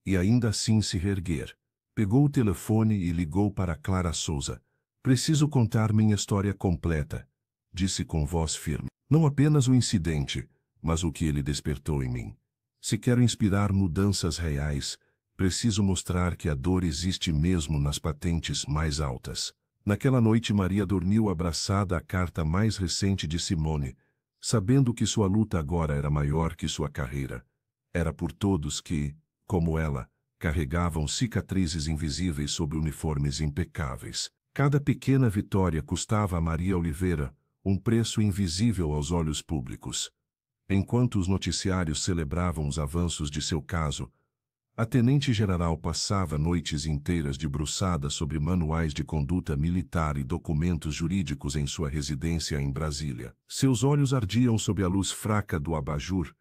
E ainda assim se reerguer. Pegou o telefone e ligou para Clara Souza. Preciso contar minha história completa, disse com voz firme. Não apenas o incidente, mas o que ele despertou em mim. Se quero inspirar mudanças reais, preciso mostrar que a dor existe mesmo nas patentes mais altas. Naquela noite Maria dormiu abraçada à carta mais recente de Simone, sabendo que sua luta agora era maior que sua carreira. Era por todos que, como ela, carregavam cicatrizes invisíveis sob uniformes impecáveis. Cada pequena vitória custava a Maria Oliveira um preço invisível aos olhos públicos. Enquanto os noticiários celebravam os avanços de seu caso, a tenente-general passava noites inteiras debruçada sobre manuais de conduta militar e documentos jurídicos em sua residência em Brasília. Seus olhos ardiam sob a luz fraca do abajur,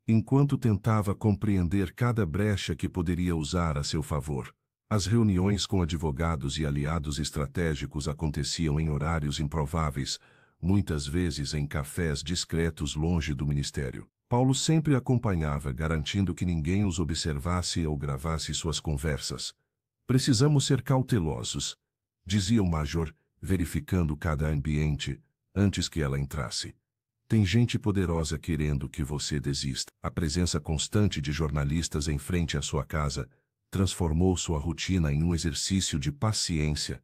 enquanto tentava compreender cada brecha que poderia usar a seu favor. As reuniões com advogados e aliados estratégicos aconteciam em horários improváveis, muitas vezes em cafés discretos longe do ministério. Paulo sempre acompanhava, garantindo que ninguém os observasse ou gravasse suas conversas. Precisamos ser cautelosos, dizia o major, verificando cada ambiente, antes que ela entrasse. Tem gente poderosa querendo que você desista. A presença constante de jornalistas em frente à sua casa transformou sua rotina em um exercício de paciência.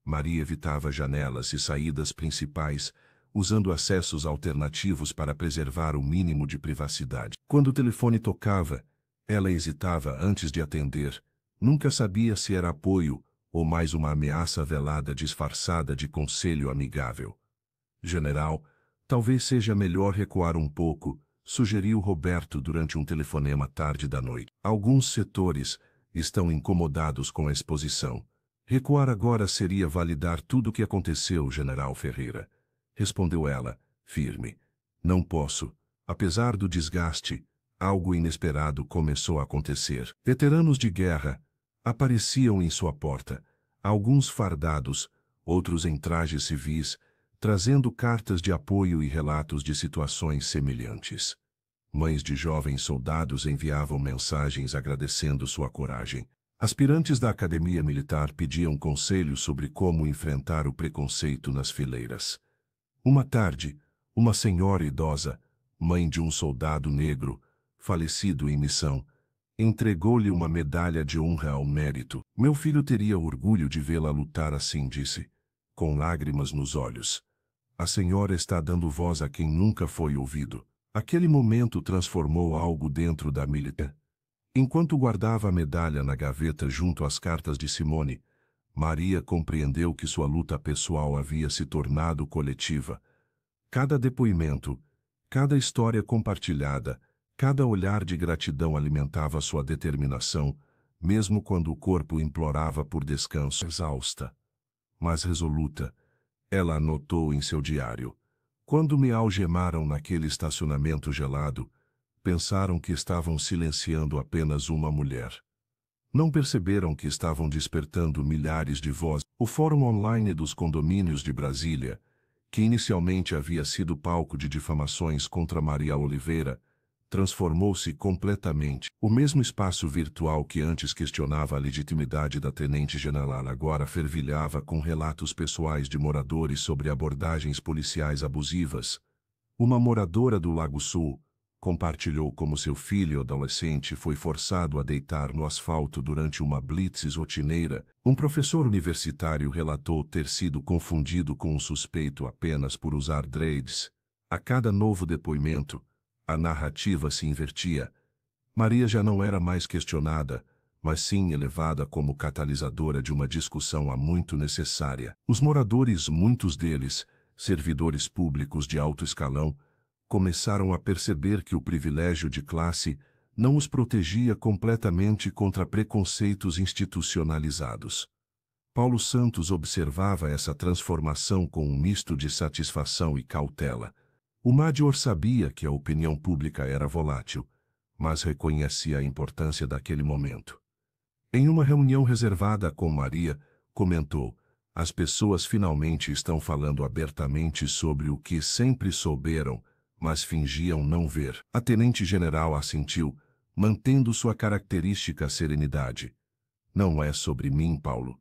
Maria evitava janelas e saídas principais, usando acessos alternativos para preservar o mínimo de privacidade. Quando o telefone tocava, ela hesitava antes de atender. Nunca sabia se era apoio ou mais uma ameaça velada disfarçada de conselho amigável. General, talvez seja melhor recuar um pouco, sugeriu Roberto durante um telefonema tarde da noite. Alguns setores estão incomodados com a exposição. Recuar agora seria validar tudo o que aconteceu, General Ferreira. Respondeu ela, firme. Não posso. Apesar do desgaste, algo inesperado começou a acontecer. Veteranos de guerra apareciam em sua porta, alguns fardados, outros em trajes civis, trazendo cartas de apoio e relatos de situações semelhantes. Mães de jovens soldados enviavam mensagens agradecendo sua coragem. Aspirantes da Academia Militar pediam conselhos sobre como enfrentar o preconceito nas fileiras. Uma tarde, uma senhora idosa, mãe de um soldado negro, falecido em missão, entregou-lhe uma medalha de honra ao mérito. Meu filho teria orgulho de vê-la lutar assim, disse, com lágrimas nos olhos. A senhora está dando voz a quem nunca foi ouvido. Aquele momento transformou algo dentro da militar. Enquanto guardava a medalha na gaveta junto às cartas de Simone, Maria compreendeu que sua luta pessoal havia se tornado coletiva. Cada depoimento, cada história compartilhada, cada olhar de gratidão alimentava sua determinação, mesmo quando o corpo implorava por descanso. Exausta, mas resoluta, ela anotou em seu diário. Quando me algemaram naquele estacionamento gelado, pensaram que estavam silenciando apenas uma mulher. Não perceberam que estavam despertando milhares de vozes. O fórum online dos condomínios de Brasília, que inicialmente havia sido palco de difamações contra Maria Oliveira, transformou-se completamente. O mesmo espaço virtual que antes questionava a legitimidade da tenente-general agora fervilhava com relatos pessoais de moradores sobre abordagens policiais abusivas. Uma moradora do Lago Sul compartilhou como seu filho adolescente foi forçado a deitar no asfalto durante uma blitz rotineira. Um professor universitário relatou ter sido confundido com um suspeito apenas por usar dreads. A cada novo depoimento, a narrativa se invertia. Maria já não era mais questionada, mas sim elevada como catalisadora de uma discussão há muito necessária. Os moradores, muitos deles, servidores públicos de alto escalão, começaram a perceber que o privilégio de classe não os protegia completamente contra preconceitos institucionalizados. Paulo Santos observava essa transformação com um misto de satisfação e cautela. O Major sabia que a opinião pública era volátil, mas reconhecia a importância daquele momento. Em uma reunião reservada com Maria, comentou: as pessoas finalmente estão falando abertamente sobre o que sempre souberam, mas fingiam não ver. A tenente-general assentiu, mantendo sua característica serenidade. Não é sobre mim, Paulo.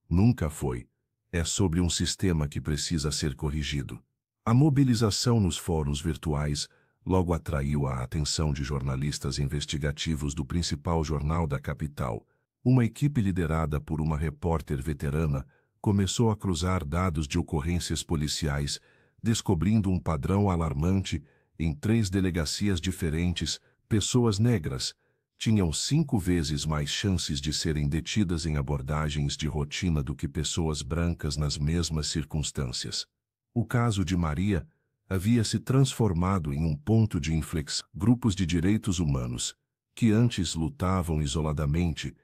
Nunca foi. É sobre um sistema que precisa ser corrigido. A mobilização nos fóruns virtuais logo atraiu a atenção de jornalistas investigativos do principal jornal da capital. Uma equipe liderada por uma repórter veterana começou a cruzar dados de ocorrências policiais, descobrindo um padrão alarmante. Em 3 delegacias diferentes, pessoas negras tinham 5 vezes mais chances de serem detidas em abordagens de rotina do que pessoas brancas nas mesmas circunstâncias. O caso de Maria havia se transformado em um ponto de inflexão. Grupos de direitos humanos, que antes lutavam isoladamente,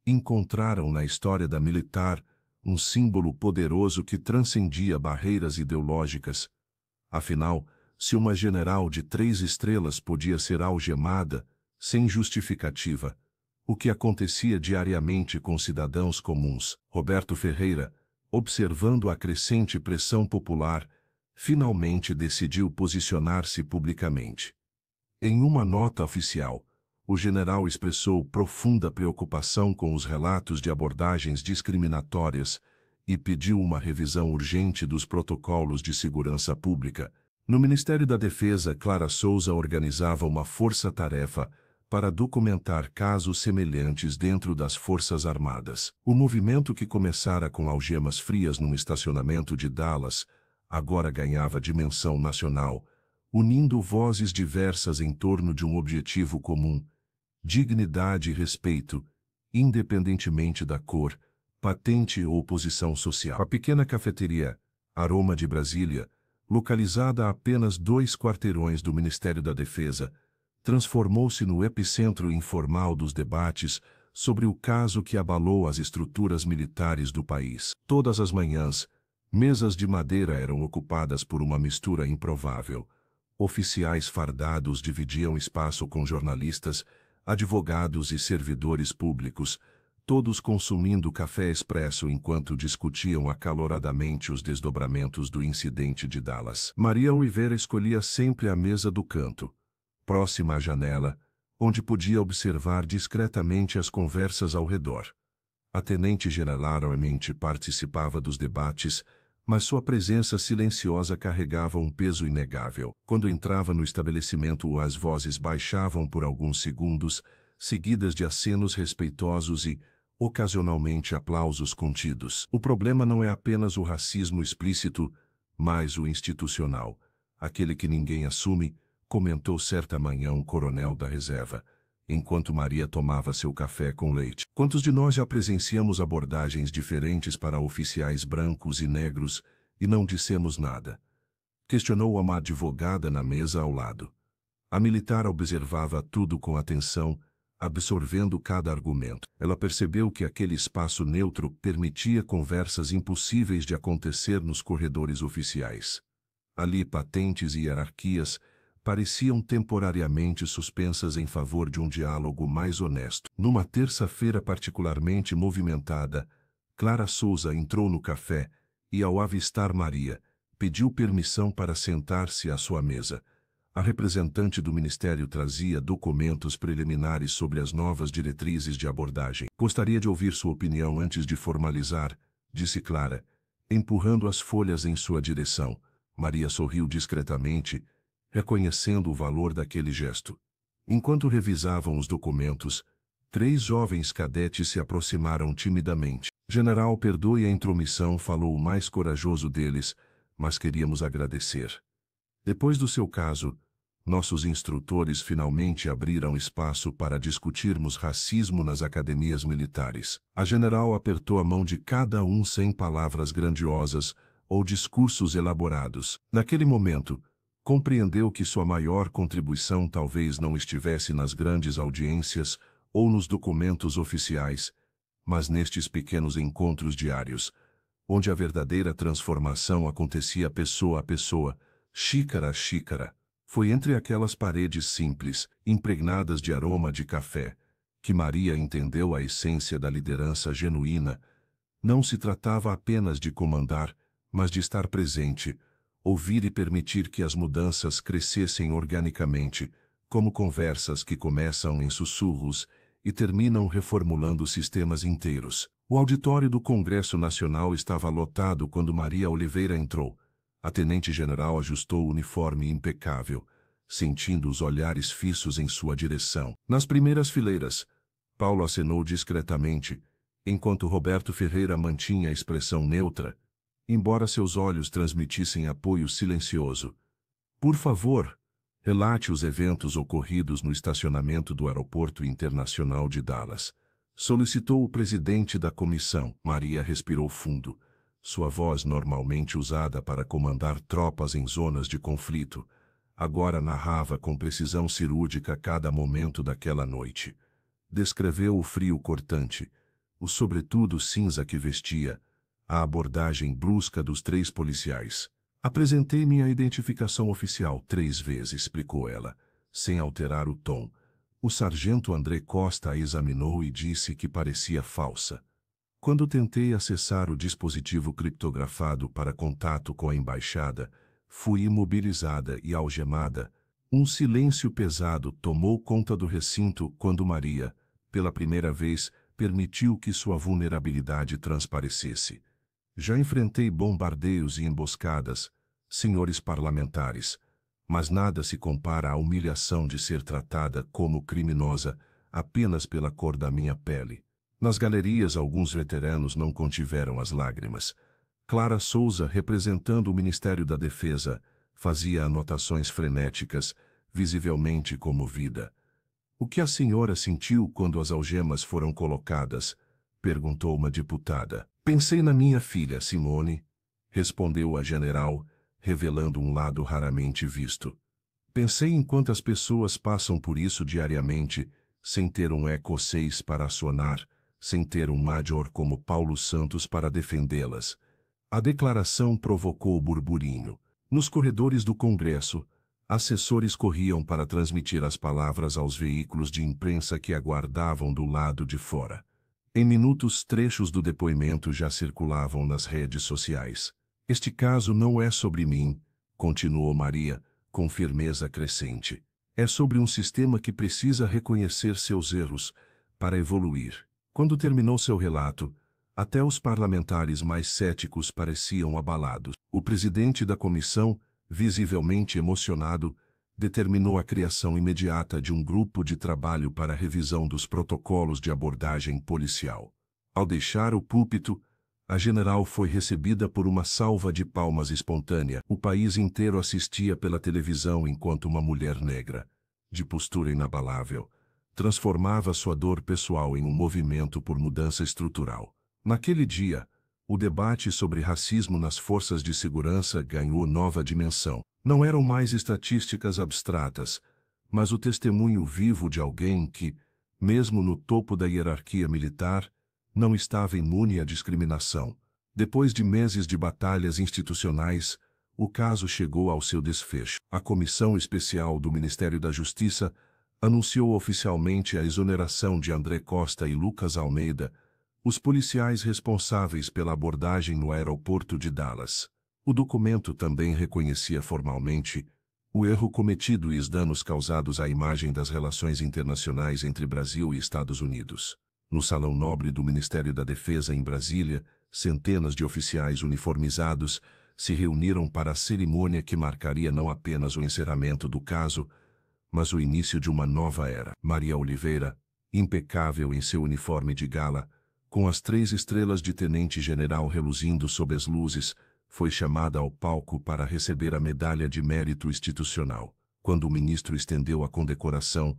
encontraram na história da militar um símbolo poderoso que transcendia barreiras ideológicas. Afinal, se uma general de 3 estrelas podia ser algemada, sem justificativa, o que acontecia diariamente com cidadãos comuns? Roberto Ferreira, observando a crescente pressão popular, finalmente decidiu posicionar-se publicamente. Em uma nota oficial, o general expressou profunda preocupação com os relatos de abordagens discriminatórias e pediu uma revisão urgente dos protocolos de segurança pública. No Ministério da Defesa, Clara Souza organizava uma força-tarefa para documentar casos semelhantes dentro das Forças Armadas. O movimento, que começara com algemas frias num estacionamento de Dallas, agora ganhava dimensão nacional, unindo vozes diversas em torno de um objetivo comum: dignidade e respeito, independentemente da cor, patente ou posição social. A pequena cafeteria Aroma de Brasília, localizada a apenas 2 quarteirões do Ministério da Defesa, transformou-se no epicentro informal dos debates sobre o caso que abalou as estruturas militares do país. Todas as manhãs, mesas de madeira eram ocupadas por uma mistura improvável. Oficiais fardados dividiam espaço com jornalistas, advogados e servidores públicos, todos consumindo café expresso enquanto discutiam acaloradamente os desdobramentos do incidente de Dallas. Maria Oliveira escolhia sempre a mesa do canto, próxima à janela, onde podia observar discretamente as conversas ao redor. A tenente-general raramente participava dos debates, mas sua presença silenciosa carregava um peso inegável. Quando entrava no estabelecimento, as vozes baixavam por alguns segundos, seguidas de acenos respeitosos e, ocasionalmente, aplausos contidos. O problema não é apenas o racismo explícito, mas o institucional, aquele que ninguém assume, comentou certa manhã um coronel da reserva, enquanto Maria tomava seu café com leite. Quantos de nós já presenciamos abordagens diferentes para oficiais brancos e negros e não dissemos nada? Questionou uma advogada na mesa ao lado. A militar observava tudo com atenção, absorvendo cada argumento. Ela percebeu que aquele espaço neutro permitia conversas impossíveis de acontecer nos corredores oficiais. Ali, patentes e hierarquias pareciam temporariamente suspensas em favor de um diálogo mais honesto. Numa terça-feira particularmente movimentada, Clara Souza entrou no café e, ao avistar Maria, pediu permissão para sentar-se à sua mesa. A representante do Ministério trazia documentos preliminares sobre as novas diretrizes de abordagem. Gostaria de ouvir sua opinião antes de formalizar, disse Clara, empurrando as folhas em sua direção. Maria sorriu discretamente, reconhecendo o valor daquele gesto. Enquanto revisavam os documentos, 3 jovens cadetes se aproximaram timidamente. General, perdoe a intromissão, falou o mais corajoso deles, mas queríamos agradecer. Depois do seu caso, nossos instrutores finalmente abriram espaço para discutirmos racismo nas academias militares. A general apertou a mão de cada um sem palavras grandiosas ou discursos elaborados. Naquele momento, compreendeu que sua maior contribuição talvez não estivesse nas grandes audiências ou nos documentos oficiais, mas nestes pequenos encontros diários, onde a verdadeira transformação acontecia pessoa a pessoa, xícara a xícara. Foi entre aquelas paredes simples, impregnadas de aroma de café, que Maria entendeu a essência da liderança genuína. Não se tratava apenas de comandar, mas de estar presente, ouvir e permitir que as mudanças crescessem organicamente, como conversas que começam em sussurros e terminam reformulando sistemas inteiros. O auditório do Congresso Nacional estava lotado quando Maria Oliveira entrou. A tenente-general ajustou o uniforme impecável, sentindo os olhares fixos em sua direção. Nas primeiras fileiras, Paulo acenou discretamente, enquanto Roberto Ferreira mantinha a expressão neutra, embora seus olhos transmitissem apoio silencioso. Por favor, relate os eventos ocorridos no estacionamento do Aeroporto Internacional de Dallas, solicitou o presidente da comissão. Maria respirou fundo. Sua voz, normalmente usada para comandar tropas em zonas de conflito, agora narrava com precisão cirúrgica cada momento daquela noite. Descreveu o frio cortante, o sobretudo cinza que vestia, a abordagem brusca dos 3 policiais. Apresentei minha identificação oficial 3 vezes, explicou ela, sem alterar o tom. O sargento André Costa a examinou e disse que parecia falsa. Quando tentei acessar o dispositivo criptografado para contato com a embaixada, fui imobilizada e algemada. Um silêncio pesado tomou conta do recinto quando Maria, pela primeira vez, permitiu que sua vulnerabilidade transparecesse. Já enfrentei bombardeios e emboscadas, senhores parlamentares, mas nada se compara à humilhação de ser tratada como criminosa apenas pela cor da minha pele. Nas galerias, alguns veteranos não contiveram as lágrimas. Clara Souza, representando o Ministério da Defesa, fazia anotações frenéticas, visivelmente comovida. O que a senhora sentiu quando as algemas foram colocadas? Perguntou uma deputada. Pensei na minha filha, Simone, respondeu a general, revelando um lado raramente visto. Pensei em quantas pessoas passam por isso diariamente, sem ter um Eco 6 para acionar, sem ter um major como Paulo Santos para defendê-las. A declaração provocou burburinho. Nos corredores do Congresso, assessores corriam para transmitir as palavras aos veículos de imprensa que aguardavam do lado de fora. Em minutos, trechos do depoimento já circulavam nas redes sociais. Este caso não é sobre mim, continuou Maria, com firmeza crescente. É sobre um sistema que precisa reconhecer seus erros para evoluir. Quando terminou seu relato, até os parlamentares mais céticos pareciam abalados. O presidente da comissão, visivelmente emocionado, determinou a criação imediata de um grupo de trabalho para a revisão dos protocolos de abordagem policial. Ao deixar o púlpito, a general foi recebida por uma salva de palmas espontânea. O país inteiro assistia pela televisão enquanto uma mulher negra, de postura inabalável, transformava sua dor pessoal em um movimento por mudança estrutural. Naquele dia, o debate sobre racismo nas forças de segurança ganhou nova dimensão. Não eram mais estatísticas abstratas, mas o testemunho vivo de alguém que, mesmo no topo da hierarquia militar, não estava imune à discriminação. Depois de meses de batalhas institucionais, o caso chegou ao seu desfecho. A Comissão Especial do Ministério da Justiça anunciou oficialmente a exoneração de André Costa e Lucas Almeida, os policiais responsáveis pela abordagem no aeroporto de Dallas. O documento também reconhecia formalmente o erro cometido e os danos causados à imagem das relações internacionais entre Brasil e Estados Unidos. No Salão Nobre do Ministério da Defesa em Brasília, centenas de oficiais uniformizados se reuniram para a cerimônia que marcaria não apenas o encerramento do caso, mas o início de uma nova era. Maria Oliveira, impecável em seu uniforme de gala, com as 3 estrelas de tenente-general reluzindo sob as luzes, foi chamada ao palco para receber a medalha de mérito institucional. Quando o ministro estendeu a condecoração,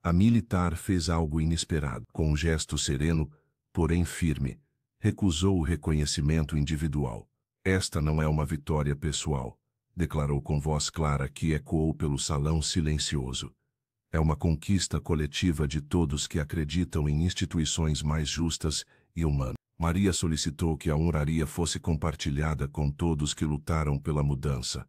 a militar fez algo inesperado. Com um gesto sereno, porém firme, recusou o reconhecimento individual. Esta não é uma vitória pessoal, declarou com voz clara que ecoou pelo salão silencioso. É uma conquista coletiva de todos que acreditam em instituições mais justas e humanas. Maria solicitou que a honraria fosse compartilhada com todos que lutaram pela mudança.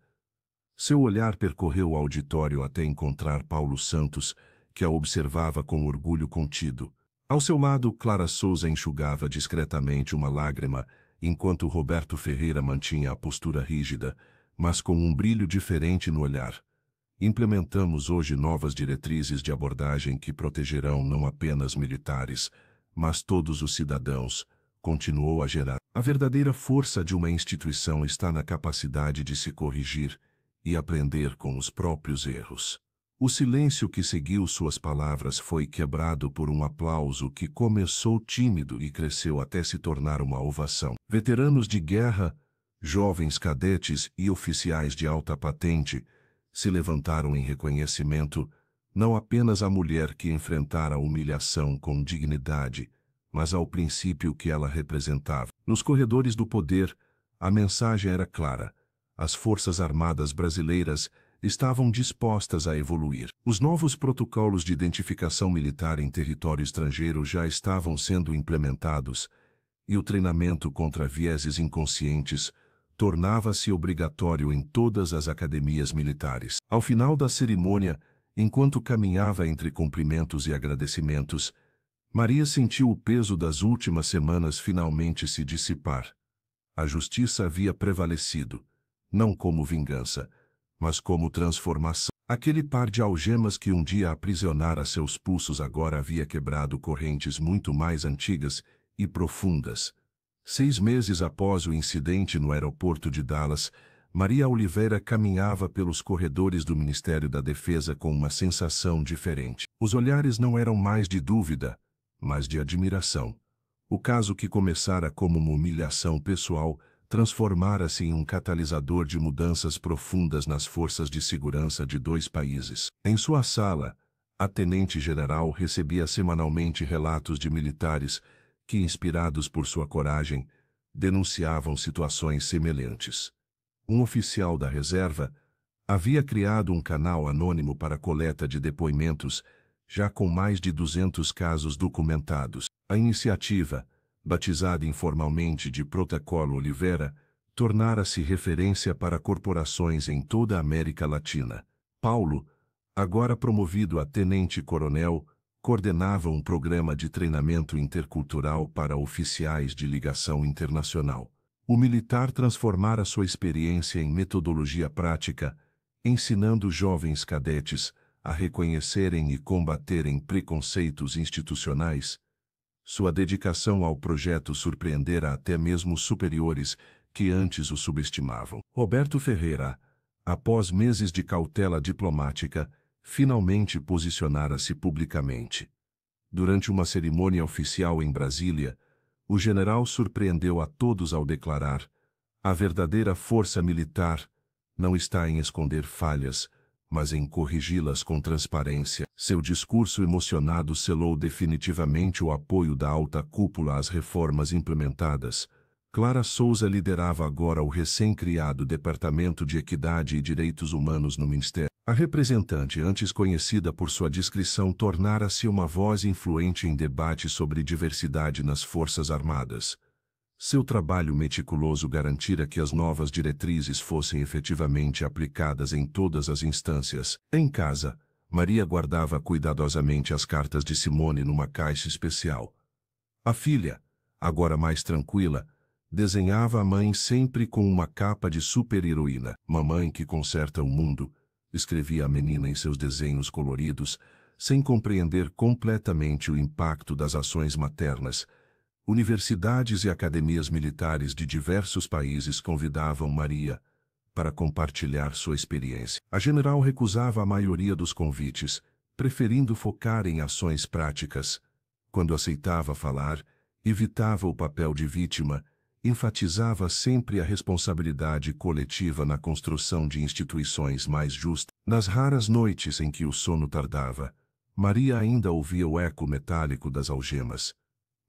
Seu olhar percorreu o auditório até encontrar Paulo Santos, que a observava com orgulho contido. Ao seu lado, Clara Souza enxugava discretamente uma lágrima, enquanto Roberto Ferreira mantinha a postura rígida, mas com um brilho diferente no olhar. Implementamos hoje novas diretrizes de abordagem que protegerão não apenas militares, mas todos os cidadãos, continuou a gerar. A verdadeira força de uma instituição está na capacidade de se corrigir e aprender com os próprios erros. O silêncio que seguiu suas palavras foi quebrado por um aplauso que começou tímido e cresceu até se tornar uma ovação. Veteranos de guerra, jovens cadetes e oficiais de alta patente se levantaram em reconhecimento, não apenas à mulher que enfrentara a humilhação com dignidade, mas ao princípio que ela representava. Nos corredores do poder, a mensagem era clara: as Forças Armadas brasileiras estavam dispostas a evoluir. Os novos protocolos de identificação militar em território estrangeiro já estavam sendo implementados, e o treinamento contra vieses inconscientes tornava-se obrigatório em todas as academias militares. Ao final da cerimônia, enquanto caminhava entre cumprimentos e agradecimentos, Maria sentiu o peso das últimas semanas finalmente se dissipar. A justiça havia prevalecido, não como vingança, mas como transformação. Aquele par de algemas que um dia aprisionara seus pulsos agora havia quebrado correntes muito mais antigas e profundas. 6 meses após o incidente no aeroporto de Dallas, Maria Oliveira caminhava pelos corredores do Ministério da Defesa com uma sensação diferente. Os olhares não eram mais de dúvida, mas de admiração. O caso que começara como uma humilhação pessoal transformara-se em um catalisador de mudanças profundas nas forças de segurança de 2 países. Em sua sala, a tenente-general recebia semanalmente relatos de militares que, inspirados por sua coragem, denunciavam situações semelhantes. Um oficial da reserva havia criado um canal anônimo para coleta de depoimentos, já com mais de 200 casos documentados. A iniciativa, batizada informalmente de Protocolo Oliveira, tornara-se referência para corporações em toda a América Latina. Paulo, agora promovido a tenente-coronel, coordenava um programa de treinamento intercultural para oficiais de ligação internacional. O militar transformara sua experiência em metodologia prática, ensinando jovens cadetes a reconhecerem e combaterem preconceitos institucionais. Sua dedicação ao projeto surpreendera até mesmo os superiores que antes o subestimavam. Roberto Ferreira, após meses de cautela diplomática, finalmente posicionara-se publicamente. Durante uma cerimônia oficial em Brasília, o general surpreendeu a todos ao declarar: a verdadeira força militar não está em esconder falhas, mas em corrigi-las com transparência. Seu discurso emocionado selou definitivamente o apoio da alta cúpula às reformas implementadas. Clara Souza liderava agora o recém-criado Departamento de Equidade e Direitos Humanos no Ministério. A representante, antes conhecida por sua discrição, tornara-se uma voz influente em debates sobre diversidade nas Forças Armadas. Seu trabalho meticuloso garantira que as novas diretrizes fossem efetivamente aplicadas em todas as instâncias. Em casa, Maria guardava cuidadosamente as cartas de Simone numa caixa especial. A filha, agora mais tranquila, desenhava a mãe sempre com uma capa de super-heroína. Mamãe que conserta o mundo, escrevia a menina em seus desenhos coloridos, sem compreender completamente o impacto das ações maternas. Universidades e academias militares de diversos países convidavam Maria para compartilhar sua experiência. A general recusava a maioria dos convites, preferindo focar em ações práticas. Quando aceitava falar, evitava o papel de vítima, enfatizava sempre a responsabilidade coletiva na construção de instituições mais justas. Nas raras noites em que o sono tardava, Maria ainda ouvia o eco metálico das algemas.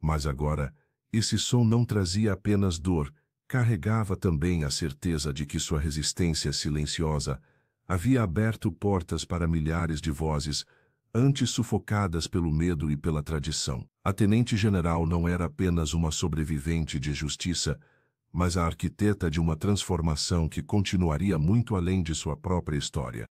Mas agora, esse som não trazia apenas dor, carregava também a certeza de que sua resistência silenciosa havia aberto portas para milhares de vozes, antes sufocadas pelo medo e pela tradição. A tenente-general não era apenas uma sobrevivente de justiça, mas a arquiteta de uma transformação que continuaria muito além de sua própria história.